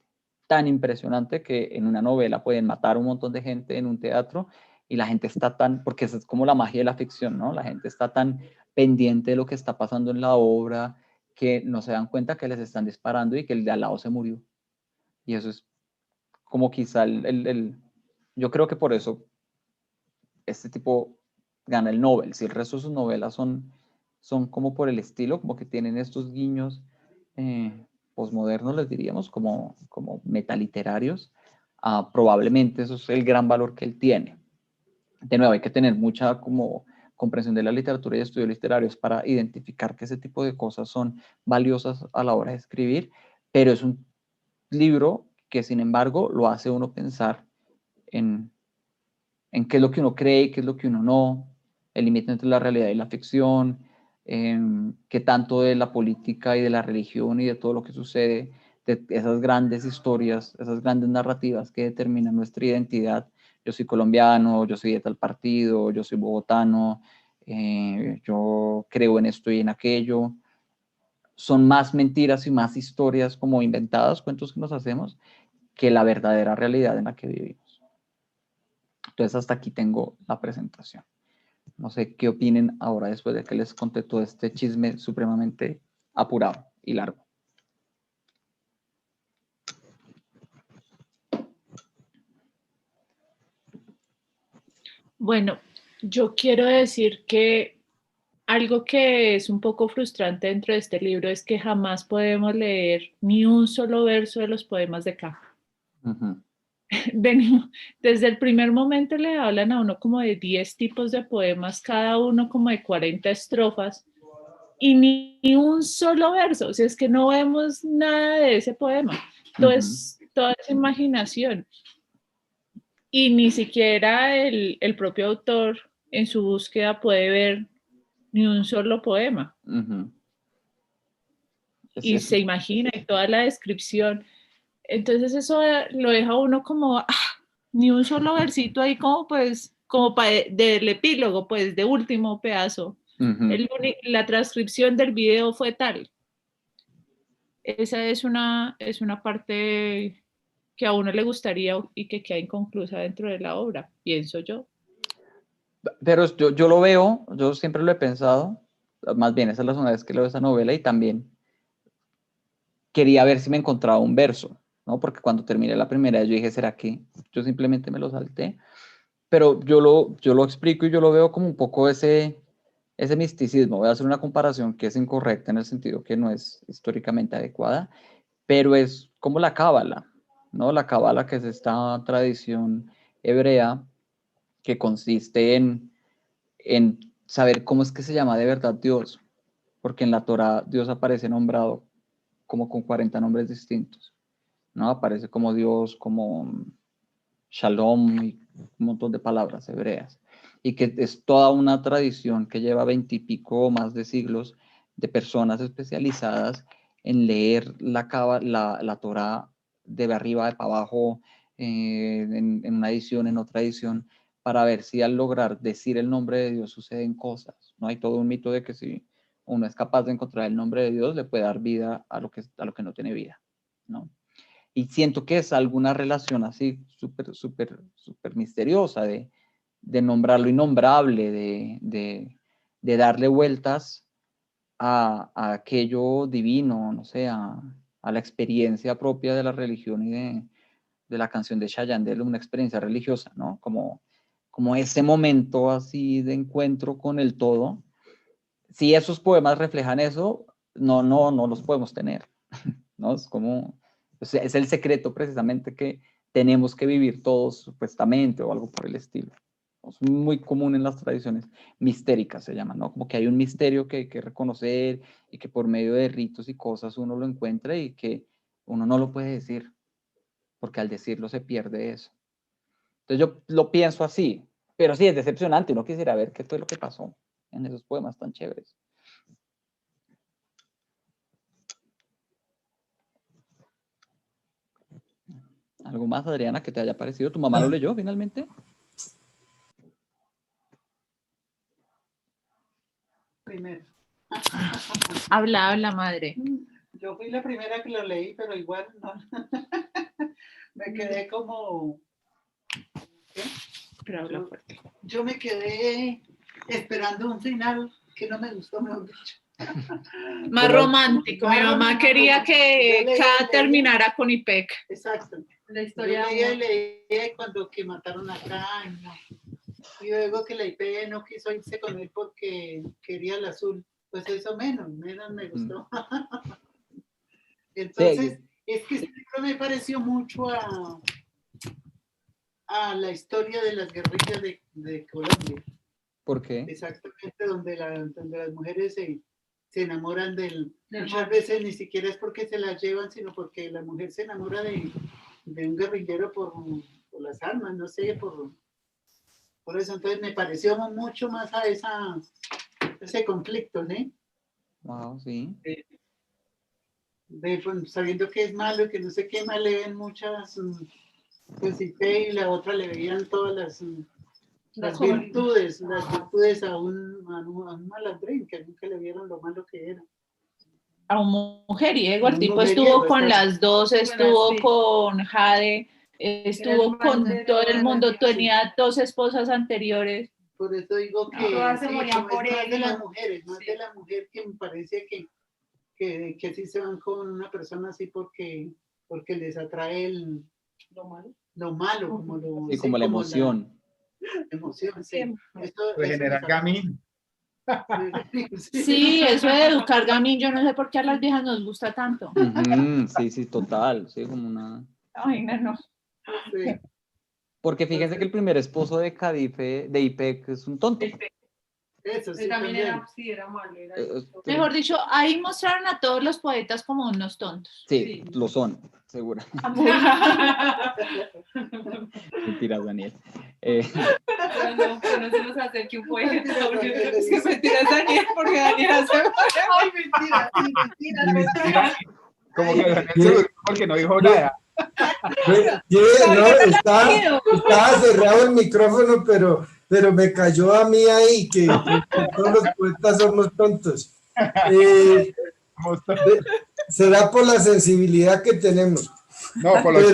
tan impresionante que en una novela pueden matar un montón de gente en un teatro y la gente está tan, porque eso es como la magia de la ficción, ¿no? La gente está tan pendiente de lo que está pasando en la obra que no se dan cuenta que les están disparando y que el de al lado se murió. Y eso es como quizá yo creo que por eso este tipo gana el Nobel. Si el resto de sus novelas son como por el estilo, como que tienen estos guiños posmodernos, les diríamos, como metaliterarios, probablemente eso es el gran valor que él tiene. De nuevo, hay que tener mucha como comprensión de la literatura y estudios literarios para identificar que ese tipo de cosas son valiosas a la hora de escribir, pero es un libro que sin embargo lo hace uno pensar en, en qué es lo que uno cree y qué es lo que uno no, el límite entre la realidad y la ficción, qué tanto de la política y de la religión y de todo lo que sucede, de esas grandes historias, esas grandes narrativas que determinan nuestra identidad. Yo soy colombiano, yo soy de tal partido, yo soy bogotano, yo creo en esto y en aquello. Son más mentiras y más historias como inventadas, cuentos que nos hacemos, que la verdadera realidad en la que vivimos. Entonces hasta aquí tengo la presentación. No sé qué opinen ahora después de que les conté todo este chisme supremamente apurado y largo. Bueno, yo quiero decir que algo que es un poco frustrante dentro de este libro es que jamás podemos leer ni un solo verso de los poemas de Kafka. Venimos, desde el primer momento le hablan a uno como de 10 tipos de poemas, cada uno como de 40 estrofas, y ni un solo verso, o sea, es que no vemos nada de ese poema, toda es imaginación, y ni siquiera el propio autor en su búsqueda puede ver ni un solo poema. Y se imagina y toda la descripción. Entonces eso lo deja uno como, ni un solo versito ahí como pues, como del epílogo, pues, de último pedazo. La transcripción del video fue tal. Esa es una parte que a uno le gustaría y que queda inconclusa dentro de la obra, pienso yo. Pero yo lo veo, yo siempre lo he pensado, más bien esa es la segunda vez que leo esa novela y también quería ver si me encontraba un verso, ¿no? Porque cuando terminé la primera yo dije, ¿será que yo simplemente me lo salté? Pero yo lo explico y yo lo veo como un poco ese misticismo. Voy a hacer una comparación que es incorrecta en el sentido que no es históricamente adecuada, pero es como la cábala, ¿no? La cábala, que es esta tradición hebrea que consiste en saber cómo es que se llama de verdad Dios, porque en la Torá Dios aparece nombrado como con 40 nombres distintos, ¿no? Aparece como Dios, como Shalom y un montón de palabras hebreas. y que es toda una tradición que lleva 20 y pico o más de siglos de personas especializadas en leer la Torá de arriba, de para abajo, en una edición, en otra edición, para ver si al lograr decir el nombre de Dios suceden cosas. ¿No? Hay todo un mito de que si uno es capaz de encontrar el nombre de Dios, le puede dar vida a lo que no tiene vida, ¿no? Y siento que es alguna relación así súper, súper, súper misteriosa de nombrar lo innombrable, de darle vueltas a aquello divino, no sé, a la experiencia propia de la religión y de la canción de Chayanne, de una experiencia religiosa, ¿no? Como ese momento así de encuentro con el todo. Si esos poemas reflejan eso, no los podemos tener, ¿no? Es como, o sea, es el secreto precisamente que tenemos que vivir todos supuestamente o algo por el estilo. Es muy común en las tradiciones mistéricas, se llama, ¿no? Como que hay un misterio que hay que reconocer y que por medio de ritos y cosas uno lo encuentra y que uno no lo puede decir, porque al decirlo se pierde eso. Entonces yo lo pienso así, pero sí es decepcionante, uno quisiera ver qué fue lo que pasó en esos poemas tan chéveres. ¿Algo más, Adriana, que te haya parecido? ¿Tu mamá lo leyó finalmente? Primero. Habla, madre. Yo fui la primera que lo leí, pero igual no. Me quedé como... ¿qué? Pero habla fuerte. Yo me quedé esperando un final que no me gustó, mejor dicho. Más romántico. Mi mamá quería que cada terminara con Ipek. Exacto. La historia. Yo leía y cuando que mataron a Cain, ¿no? Y luego que la IP no quiso irse con él porque quería el azul. Pues eso menos me gustó. Entonces, sí. Es que este libro me pareció mucho a la historia de las guerrillas de Colombia. ¿Por qué? Exactamente, donde las mujeres se enamoran muchas veces ni siquiera es porque se las llevan, sino porque la mujer se enamora de un guerrillero por las armas, no sé, por eso. Entonces me pareció mucho más a ese conflicto, ¿no? Wow, sí. Pues, sabiendo que es malo y que no sé qué más le ven muchas, pues y la otra le veían todas las virtudes a un malandrín, que nunca le vieron lo malo que era. A un mujeriego, el tipo estuvo con las dos, estuvo con Jade, estuvo con todo el mundo, tenía dos esposas anteriores. Por eso digo que todas se morían por él. Más de las mujeres, más de la mujer que me parece que sí se van con una persona así porque les atrae lo malo, como lo... Y como la emoción. La emoción, sí. Esto generar gamín. Sí, eso de educar gamín, yo no sé por qué a las viejas nos gusta tanto. Sí, total. Sí, como una... Ay, no. Sí. Porque fíjense que el primer esposo de Cadife, de Ipek, es un tonto. Eso sí, también era malo. Mejor dicho, ahí mostraron a todos los poetas como unos tontos. Sí, lo son, seguro. Mentiras, Daniel. No se nos acerque un poeta. Es que mentiras, Daniel, porque Daniel hace... Ay, mentira. Como que Daniel porque no dijo nada. Estaba cerrado el micrófono, pero me cayó a mí ahí que todos los poetas somos tontos. Será por la sensibilidad que tenemos. No, por los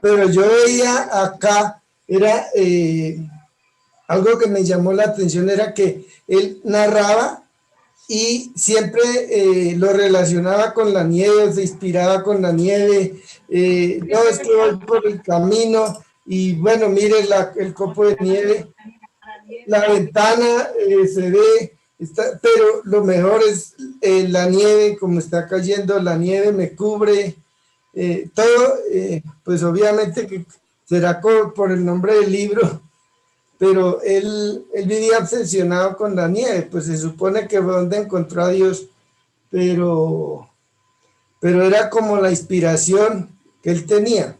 pero yo veía acá, era algo que me llamó la atención, era que él narraba y siempre lo relacionaba con la nieve, se inspiraba con la nieve. No, es que voy por el camino y bueno, mire el copo de nieve, la ventana se ve, pero lo mejor es la nieve, como está cayendo, la nieve me cubre, todo, pues obviamente que será por el nombre del libro, pero él vivía obsesionado con la nieve, pues se supone que fue donde encontró a Dios, pero era como la inspiración que él tenía.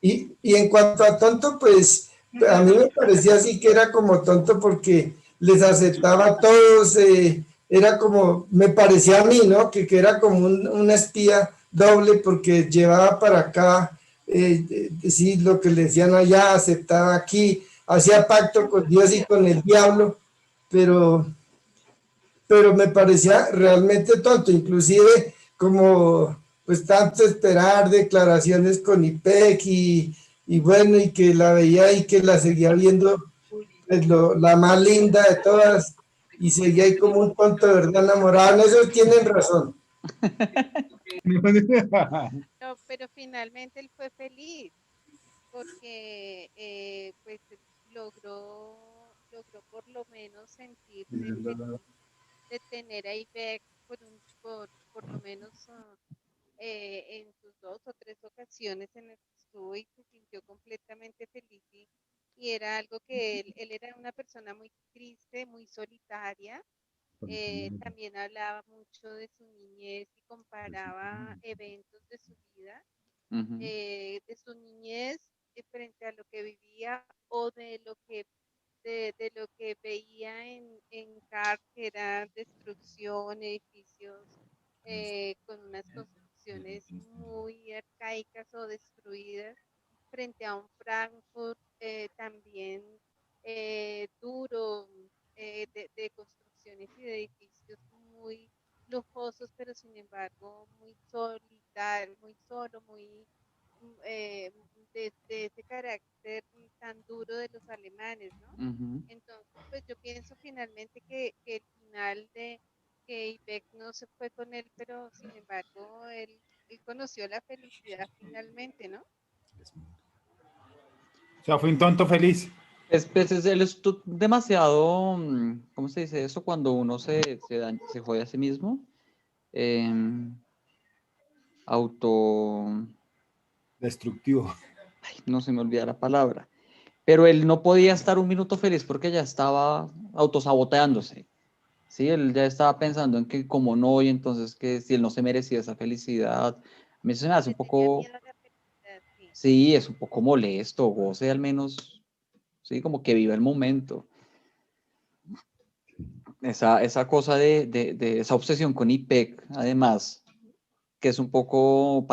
Y en cuanto a tonto, pues a mí me parecía así que era como tonto porque les aceptaba a todos, era como, me parecía a mí, ¿no? Que era como una espía doble porque llevaba para acá, sí, lo que le decían allá, aceptaba aquí, hacía pacto con Dios y con el diablo, pero me parecía realmente tonto, inclusive como pues tanto esperar declaraciones con IPEC y bueno, y que la veía y que la seguía viendo pues, la más linda de todas y seguía ahí como un tonto de verdad enamorado, en eso tienen razón. Pero finalmente él fue feliz porque pues logró por lo menos sentirse feliz de tener a Ivette por lo menos en sus 2 o 3 ocasiones en las que estuvo y se sintió completamente feliz y era algo que él era una persona muy triste, muy solitaria. También hablaba mucho de su niñez y comparaba eventos de su vida, Ujú. de su niñez frente a lo que vivía o de lo que veía en CAR, que era destrucción, edificios con unas construcciones muy arcaicas o destruidas, frente a un Frankfurt también duro, de construcciones y de edificios muy lujosos, pero sin embargo muy solitario, muy solo, muy de ese carácter tan duro de los alemanes, ¿no? Ujú. Entonces, pues yo pienso finalmente que el final de que Ivek no se fue con él, pero sin embargo él conoció la felicidad finalmente, ¿no? O sea, fue un tonto feliz. Él es demasiado, ¿cómo se dice eso? Cuando uno se jode a sí mismo. Em, auto, Destructivo. ay, no se me olvida la palabra. Pero él no podía estar un minuto feliz porque ya estaba autosaboteándose. Sí, él ya estaba pensando en que como no, y entonces que si él no se merecía esa felicidad. A mí eso se me hace Le un tenía poco, miedo a la felicidad, sí. sí, es un poco molesto, goce al menos, sí, como que viva el momento. Esa cosa de esa obsesión con IPEC, además, que es un poco,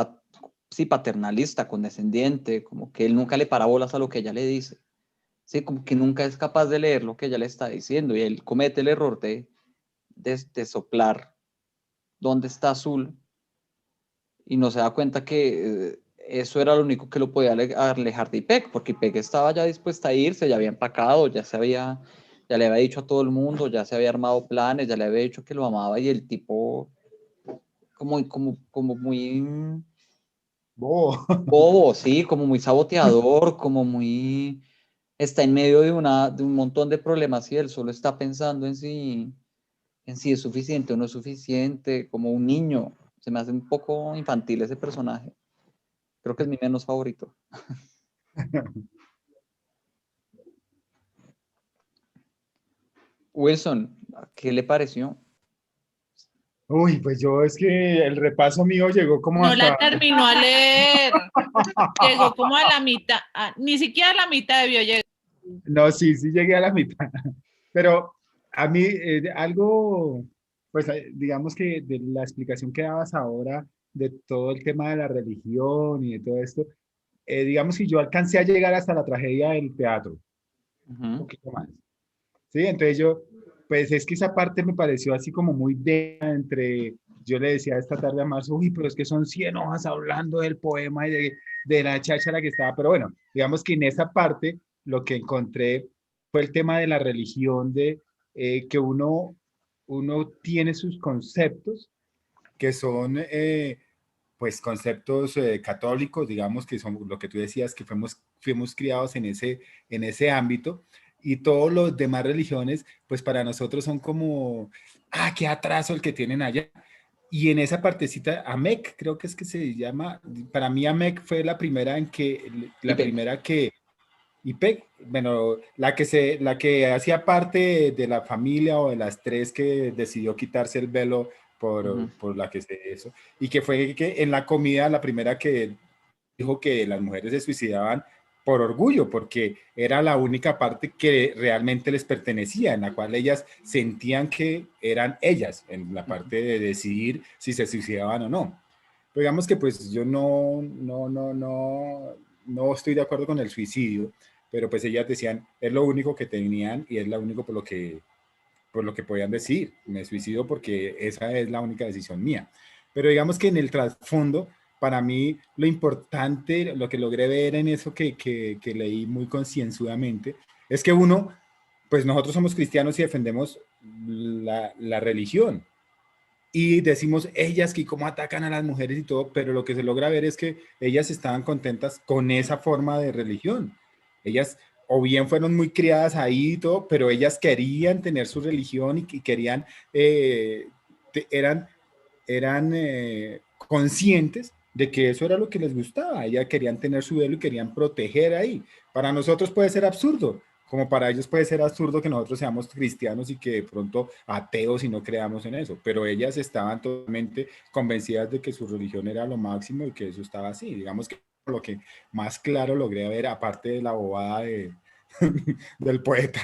sí, paternalista, condescendiente, como que él nunca le para bolas a lo que ella le dice. Sí, como que nunca es capaz de leer lo que ella le está diciendo y él comete el error de soplar dónde está Azul y no se da cuenta que eso era lo único que lo podía alejar de IPEC, porque IPEC estaba ya dispuesta a irse, ya había empacado, ya le había dicho a todo el mundo, ya se había armado planes, ya le había dicho que lo amaba y el tipo como muy Bobo. bobo, sí, como muy saboteador, como muy está en medio de un montón de problemas y él solo está pensando en si es suficiente o no es suficiente, como un niño. Se me hace un poco infantil ese personaje. Creo que es mi menos favorito. Wilson, ¿qué le pareció? Uy, pues yo es que el repaso mío llegó como No la hasta... terminó a leer. Llegó como a la mitad, ni siquiera a la mitad debió llegar. No, sí, sí llegué a la mitad. Pero a mí algo, pues digamos que de la explicación que dabas ahora de todo el tema de la religión y de todo esto, digamos que yo alcancé a llegar hasta la tragedia del teatro, un Ujú. poquito más. Sí, entonces yo, pues es que esa parte me pareció así como muy densa entre, yo le decía esta tarde a Marzo, uy, pero es que son 100 hojas hablando del poema y de la cháchara que estaba, pero bueno, digamos que en esa parte lo que encontré fue el tema de la religión, de que uno tiene sus conceptos que son, pues, conceptos católicos, digamos, que son lo que tú decías, que fuimos criados en ese ámbito, y todos los demás religiones, pues para nosotros son como, qué atraso el que tienen allá. Y en esa partecita, AMEC, creo que es que se llama, para mí AMEC fue la IPEC. primera que, IPEC, bueno, la que hacía parte de la familia o de las tres que decidió quitarse el velo Ujú. por la que se eso, y que fue que en la comida la primera que dijo que las mujeres se suicidaban por orgullo, porque era la única parte que realmente les pertenecía, en la cual ellas sentían que eran ellas, en la parte de decidir si se suicidaban o no. Pero digamos que pues yo no estoy de acuerdo con el suicidio, pero pues ellas decían, es lo único que tenían y es lo único por lo que podían decir, me suicido porque esa es la única decisión mía. Pero digamos que en el trasfondo, para mí lo importante, lo que logré ver en eso que leí muy concienzudamente, es que uno, pues nosotros somos cristianos y defendemos la religión. Y decimos ellas que cómo atacan a las mujeres y todo, pero lo que se logra ver es que ellas estaban contentas con esa forma de religión. Ellas o bien fueron muy criadas ahí y todo, pero ellas querían tener su religión y querían, eran conscientes de que eso era lo que les gustaba. Ellas querían tener su velo y querían proteger ahí. Para nosotros puede ser absurdo, como para ellos puede ser absurdo que nosotros seamos cristianos y que de pronto ateos y no creamos en eso, pero ellas estaban totalmente convencidas de que su religión era lo máximo y que eso estaba así. Digamos que lo que más claro logré ver, aparte de la bobada del poeta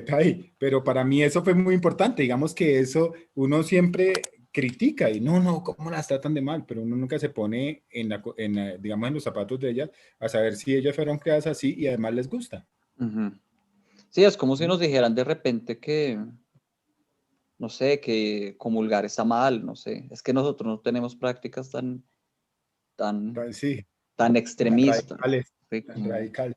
ahí, pero para mí eso fue muy importante. Digamos que eso uno siempre critica y no, cómo las tratan de mal, pero uno nunca se pone digamos, en los zapatos de ellas a saber si ellas fueron creadas así y además les gusta. Sí, es como si nos dijeran de repente que, no sé, que comulgar está mal, no sé. Es que nosotros no tenemos prácticas tan extremistas. Tan radicales.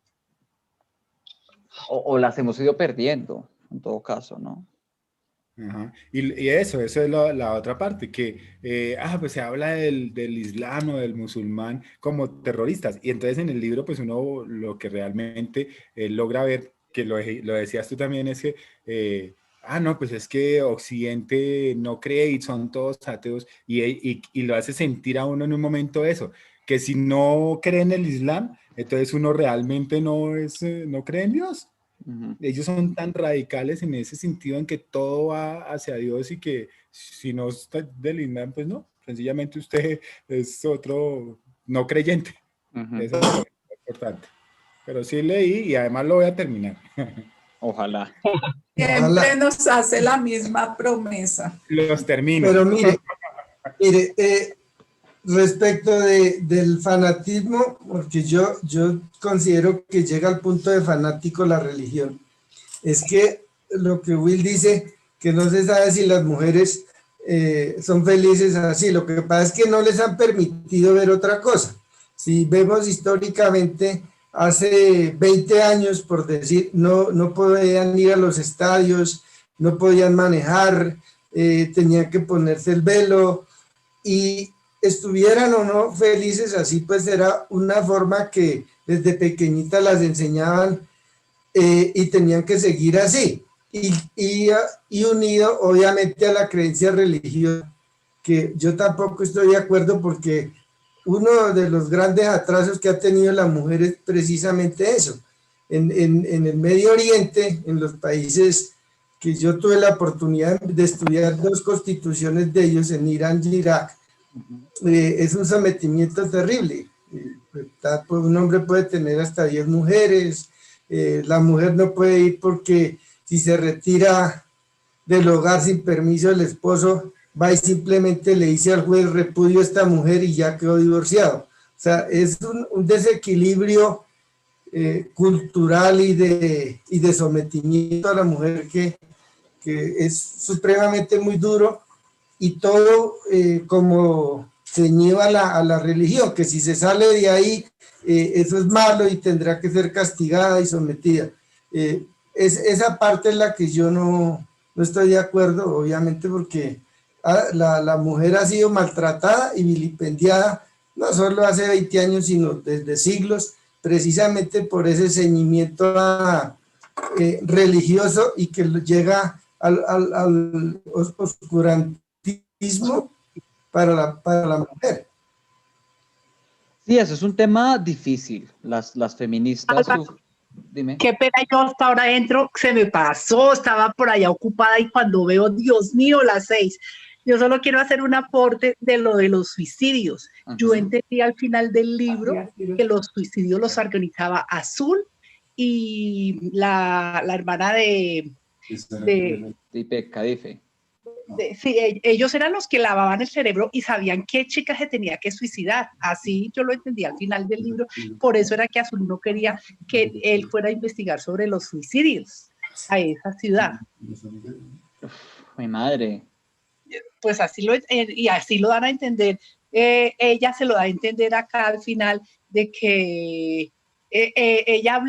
O las hemos ido perdiendo, en todo caso, ¿no? Ajá. Y eso es la otra parte, que pues se habla del Islam o del musulmán como terroristas, y entonces en el libro pues uno lo que realmente logra ver, que lo decías tú también, es que no, pues es que Occidente no cree y son todos ateos, y lo hace sentir a uno en un momento eso, que si no cree en el Islam, entonces uno realmente no cree en Dios. Ellos son tan radicales en ese sentido, en que todo va hacia Dios, y que si no está del Islam, pues no, sencillamente usted es otro no creyente. Eso es lo importante. Pero sí leí y además lo voy a terminar. Ojalá. Siempre nos hace la misma promesa. Los termino. Pero mire, respecto del fanatismo, porque yo considero que llega al punto de fanático la religión, es que lo que Will dice, que no se sabe si las mujeres son felices así, lo que pasa es que no les han permitido ver otra cosa. Si vemos históricamente, hace 20 años, por decir, no podían ir a los estadios, no podían manejar, tenían que ponerse el velo, y estuvieran o no felices así, pues era una forma que desde pequeñitas las enseñaban, y tenían que seguir así, y unido obviamente a la creencia religiosa, que yo tampoco estoy de acuerdo, porque uno de los grandes atrasos que ha tenido la mujer es precisamente eso. En el Medio Oriente, en los países que yo tuve la oportunidad de estudiar 2 constituciones de ellos, en Irán y Irak, es un sometimiento terrible. Un hombre puede tener hasta 10 mujeres, la mujer no puede ir porque si se retira del hogar sin permiso del esposo, va y simplemente le dice al juez, repudio a esta mujer, y ya quedó divorciado. O sea, es un desequilibrio cultural y de sometimiento a la mujer que es supremamente muy duro, y todo como ceñido a la religión, que si se sale de ahí, eso es malo y tendrá que ser castigada y sometida. Esa parte es la que yo no estoy de acuerdo, obviamente, porque la mujer ha sido maltratada y vilipendiada, no solo hace 20 años, sino desde siglos, precisamente por ese ceñimiento religioso, y que llega al oscurantismo para la mujer. Sí, eso es un tema difícil. Las feministas... Dime. Qué pena, yo hasta ahora entro, se me pasó, estaba por allá ocupada, y cuando veo, Dios mío, las 6. Yo solo quiero hacer un aporte de lo de los suicidios. Yo Ajá. entendí al final del libro que los suicidios los organizaba Azul y la hermana de Tipe, Cadife. sí, ellos eran los que lavaban el cerebro y sabían qué chica se tenía que suicidar. Así yo lo entendí al final del libro. Por eso era que Azul no quería que él fuera a investigar sobre los suicidios a esa ciudad. Mi madre. Pues así y así lo dan a entender. Ella se lo da a entender acá al final de que ella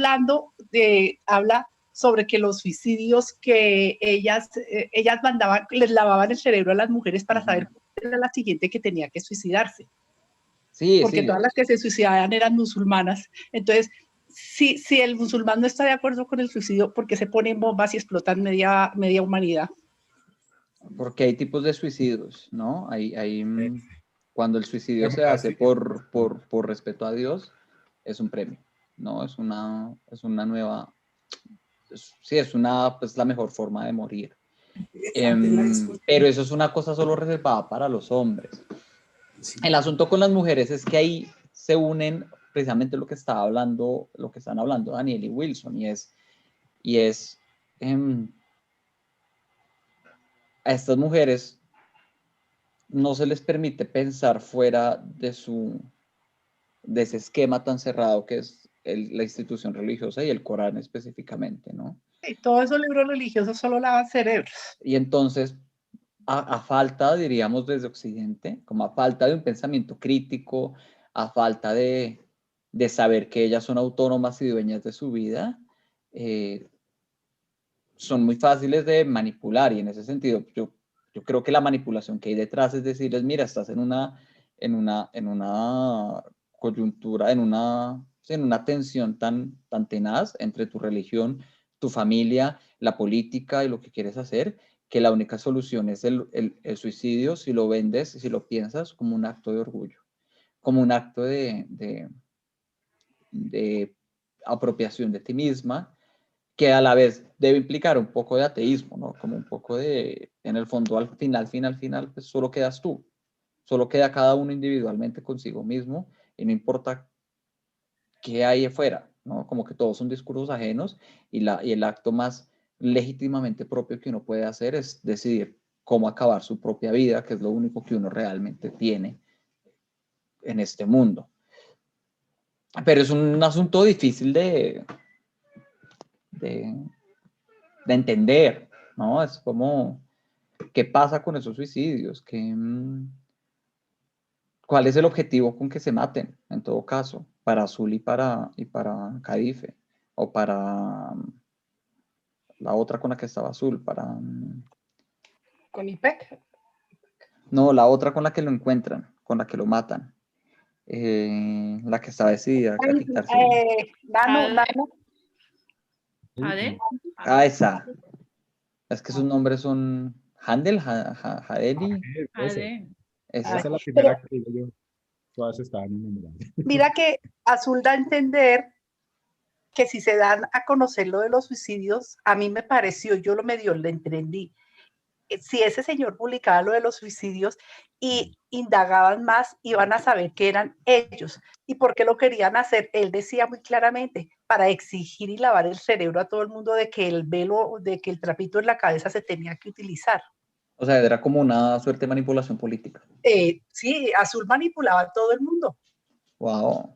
habla sobre que los suicidios que ellas mandaban, les lavaban el cerebro a las mujeres para saber cuál era la siguiente que tenía que suicidarse. Sí, Porque sí. todas las que se suicidaban eran musulmanas. Entonces, si el musulmán no está de acuerdo con el suicidio, ¿por qué se ponen bombas y explotan media humanidad? Porque hay tipos de suicidios, ¿no? Cuando el suicidio se hace por respeto a Dios, es un premio, ¿no? Es una nueva, sí, es la mejor forma de morir. Pero eso es una cosa solo reservada para los hombres. El asunto con las mujeres es que ahí se unen precisamente lo que están hablando Daniel y Wilson, y es a estas mujeres no se les permite pensar fuera de ese esquema tan cerrado que es la institución religiosa y el Corán específicamente, ¿no? Y todos esos libros religiosos solo lavan cerebros. Y entonces, a falta, diríamos, desde Occidente, como a falta de un pensamiento crítico, a falta de saber que ellas son autónomas y dueñas de su vida, son muy fáciles de manipular, y en ese sentido yo creo que la manipulación que hay detrás es decirles, mira, estás en una coyuntura, en una tensión tan tenaz entre tu religión, tu familia, la política y lo que quieres hacer, que la única solución es el suicidio si lo vendes, si lo piensas como un acto de orgullo, como un acto de apropiación de ti misma, que a la vez debe implicar un poco de ateísmo, ¿no? Como un poco en el fondo, al final, pues solo quedas tú, solo queda cada uno individualmente consigo mismo, y no importa qué hay afuera, ¿no? Como que todos son discursos ajenos, y el acto más legítimamente propio que uno puede hacer es decidir cómo acabar su propia vida, que es lo único que uno realmente tiene en este mundo. Pero es un asunto difícil de entender, ¿no? Es como, ¿qué pasa con esos suicidios? ¿Cuál es el objetivo con que se maten, en todo caso, para Azul y para Cadife? O para la otra con la que estaba Azul, ¿Con IPEC? No, la otra con la que lo encuentran, con la que lo matan. La que está decidida a quitarse. Nano. ¿Ade? Esa. Es que sus nombres son Handel, Hadeli. Ade. Esa es la primera que digo yo. Todas estaban enumeradas. Mira que Azul da a entender que si se dan a conocer lo de los suicidios, a mí me pareció, yo lo medio lo entendí. Si ese señor publicaba lo de los suicidios y indagaban más, iban a saber que eran ellos. ¿Y por qué lo querían hacer? Él decía muy claramente, para exigir y lavar el cerebro a todo el mundo de que el velo, de que el trapito en la cabeza se tenía que utilizar. O sea, era como una suerte de manipulación política. Sí, Azul manipulaba a todo el mundo. Wow.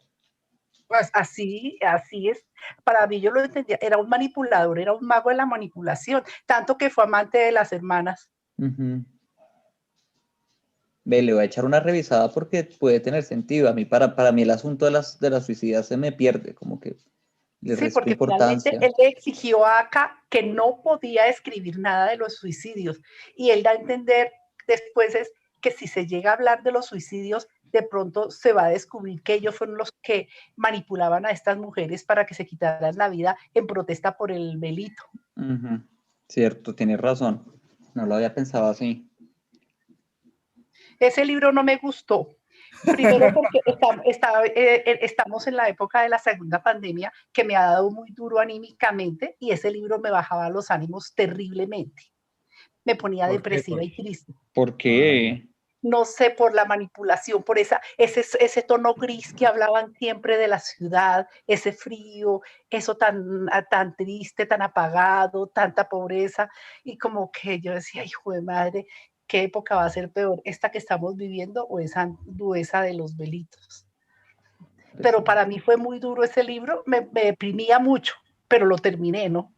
Pues así es. Para mí yo lo entendía, era un manipulador, era un mago de la manipulación, tanto que fue amante de las hermanas. Ve, le voy a echar una revisada porque puede tener sentido. A mí, para mí el asunto de las suicidas se me pierde, como que le resto porque importancia. finalmente él le exigió a Aka que no podía escribir nada de los suicidios, y él da a entender después es que si se llega a hablar de los suicidios, de pronto se va a descubrir que ellos fueron los que manipulaban a estas mujeres para que se quitaran la vida en protesta por el delito. Cierto, tienes razón. No lo había pensado así. Ese libro no me gustó. Primero porque estamos en la época de la segunda pandemia, que me ha dado muy duro anímicamente, y ese libro me bajaba los ánimos terriblemente. me ponía ¿Por qué? depresiva y triste. ¿Por qué? No sé, por la manipulación, por ese tono gris que hablaban siempre de la ciudad, ese frío, eso tan triste, tan apagado, tanta pobreza, y como que yo decía, hijo de madre, ¿qué época va a ser peor? ¿Esta que estamos viviendo o esa de los velitos? Pero para mí fue muy duro ese libro, me deprimía mucho, pero lo terminé, ¿no?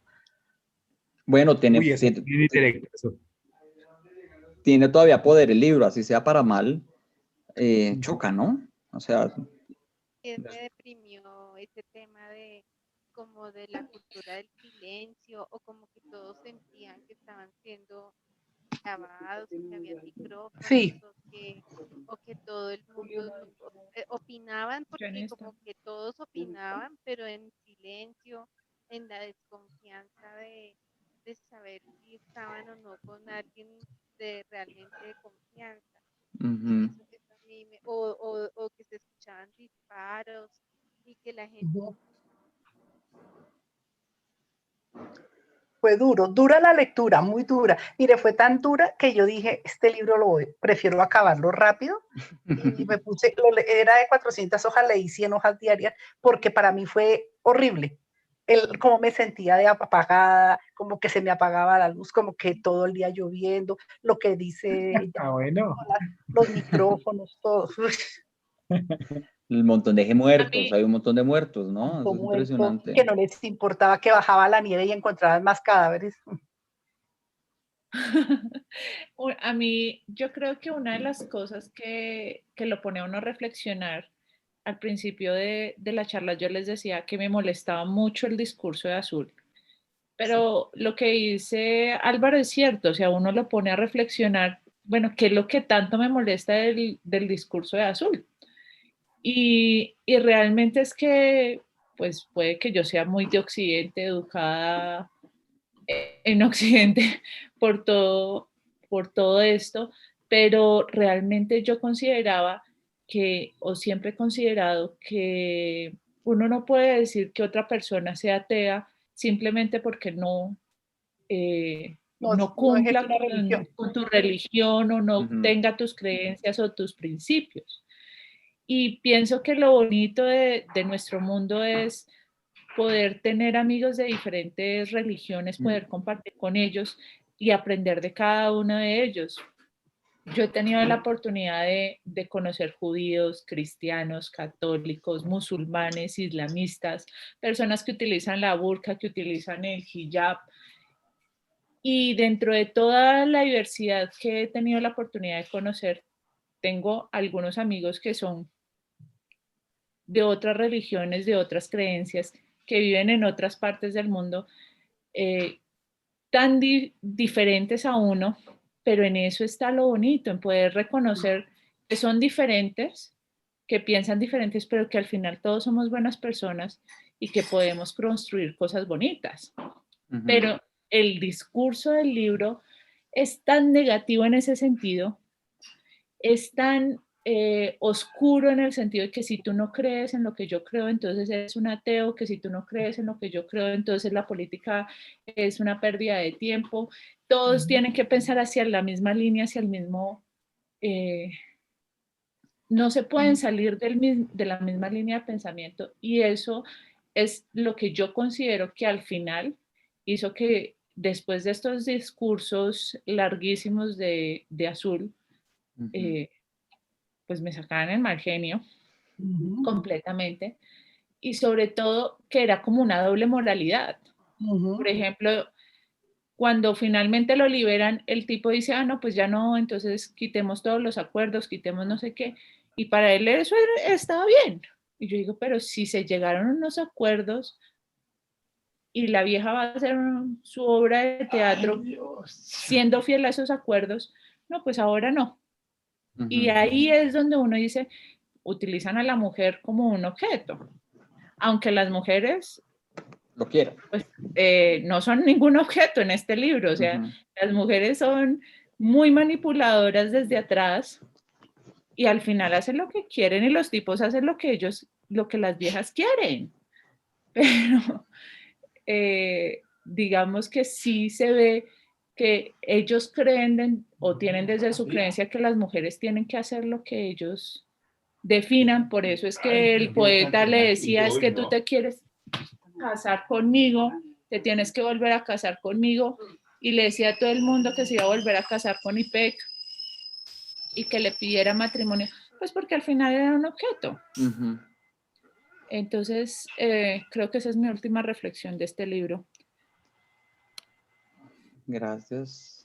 Bueno, Uy, eso es bien intelectual. tiene todavía poder el libro, así sea para mal, choca, ¿no? O sea, Me deprimió ese tema de como de la cultura del silencio o como que todos sentían que estaban siendo grabados, que había micrófonos Sí. o que todo el mundo opinaban porque como que todos opinaban, pero en silencio, en la desconfianza de saber si estaban o no con alguien realmente de confianza. ujú. Eso a mí o que se escuchaban disparos y que la gente Fue dura la lectura, muy dura. Mire, fue tan dura que yo dije, este libro prefiero acabarlo rápido. Y me puse, era de 400 hojas, leí 100 hojas diarias, porque para mí fue horrible. Como me sentía de apagada, como que se me apagaba la luz, como que todo el día lloviendo, lo que dice ella, Bueno. los micrófonos, todo. El montón de muertos, hay un montón de muertos, ¿no? Eso es Muerto, impresionante. que no les importaba que bajaba la nieve y encontraban más cadáveres. A mí, yo creo que una de las cosas que lo pone a uno a reflexionar, al principio de la charla yo les decía que me molestaba mucho el discurso de Azul, pero lo que dice Álvaro es cierto, o sea, uno lo pone a reflexionar, bueno, ¿qué es lo que tanto me molesta del discurso de Azul? Y realmente es que, pues puede que yo sea muy de Occidente, educada en Occidente por todo esto, pero realmente yo consideraba que, o siempre he considerado que uno no puede decir que otra persona sea atea simplemente porque no No ejerce cumpla una religión. con tu religión o no Ujú. tenga tus creencias o tus principios. Y pienso que lo bonito de nuestro mundo es poder tener amigos de diferentes religiones, poder compartir con ellos y aprender de cada uno de ellos. Yo he tenido la oportunidad de conocer judíos, cristianos, católicos, musulmanes, islamistas, personas que utilizan la burka, que utilizan el hijab. Y dentro de toda la diversidad que he tenido la oportunidad de conocer, tengo algunos amigos que son de otras religiones, de otras creencias, que viven en otras partes del mundo, tan diferentes a uno, pero en eso está lo bonito, en poder reconocer que son diferentes, que piensan diferentes, pero que al final todos somos buenas personas y que podemos construir cosas bonitas. Ujú. Pero el discurso del libro es tan negativo en ese sentido, es tan oscuro en el sentido de que si tú no crees en lo que yo creo, entonces eres un ateo, que si tú no crees en lo que yo creo, entonces la política es una pérdida de tiempo. Todos tienen que pensar hacia la misma línea, hacia el mismo... no se pueden salir de la misma línea de pensamiento y eso es lo que yo considero que al final hizo que después de estos discursos larguísimos de Azul, pues me sacaban el mal genio completamente y sobre todo que era como una doble moralidad. Por ejemplo, cuando finalmente lo liberan, el tipo dice, no, pues ya no, entonces quitemos todos los acuerdos, quitemos no sé qué, y para él eso estaba bien. Y yo digo, pero si se llegaron a unos acuerdos y la vieja va a hacer su obra de teatro siendo fiel a esos acuerdos, no, pues ahora no. Y ahí es donde uno dice, utilizan a la mujer como un objeto, aunque las mujeres lo quiero. Pues no son ningún objeto en este libro, o sea, las mujeres son muy manipuladoras desde atrás y al final hacen lo que quieren y los tipos hacen lo que las viejas quieren. Pero digamos que sí se ve que ellos creen o tienen desde su creencia que las mujeres tienen que hacer lo que ellos definan. Por eso es que el poeta le decía, es que tú te quieres casar conmigo, te tienes que volver a casar conmigo, y le decía a todo el mundo que se iba a volver a casar con Ipec y que le pidiera matrimonio, pues porque al final era un objeto. Ujú. Entonces, creo que esa es mi última reflexión de este libro. Gracias.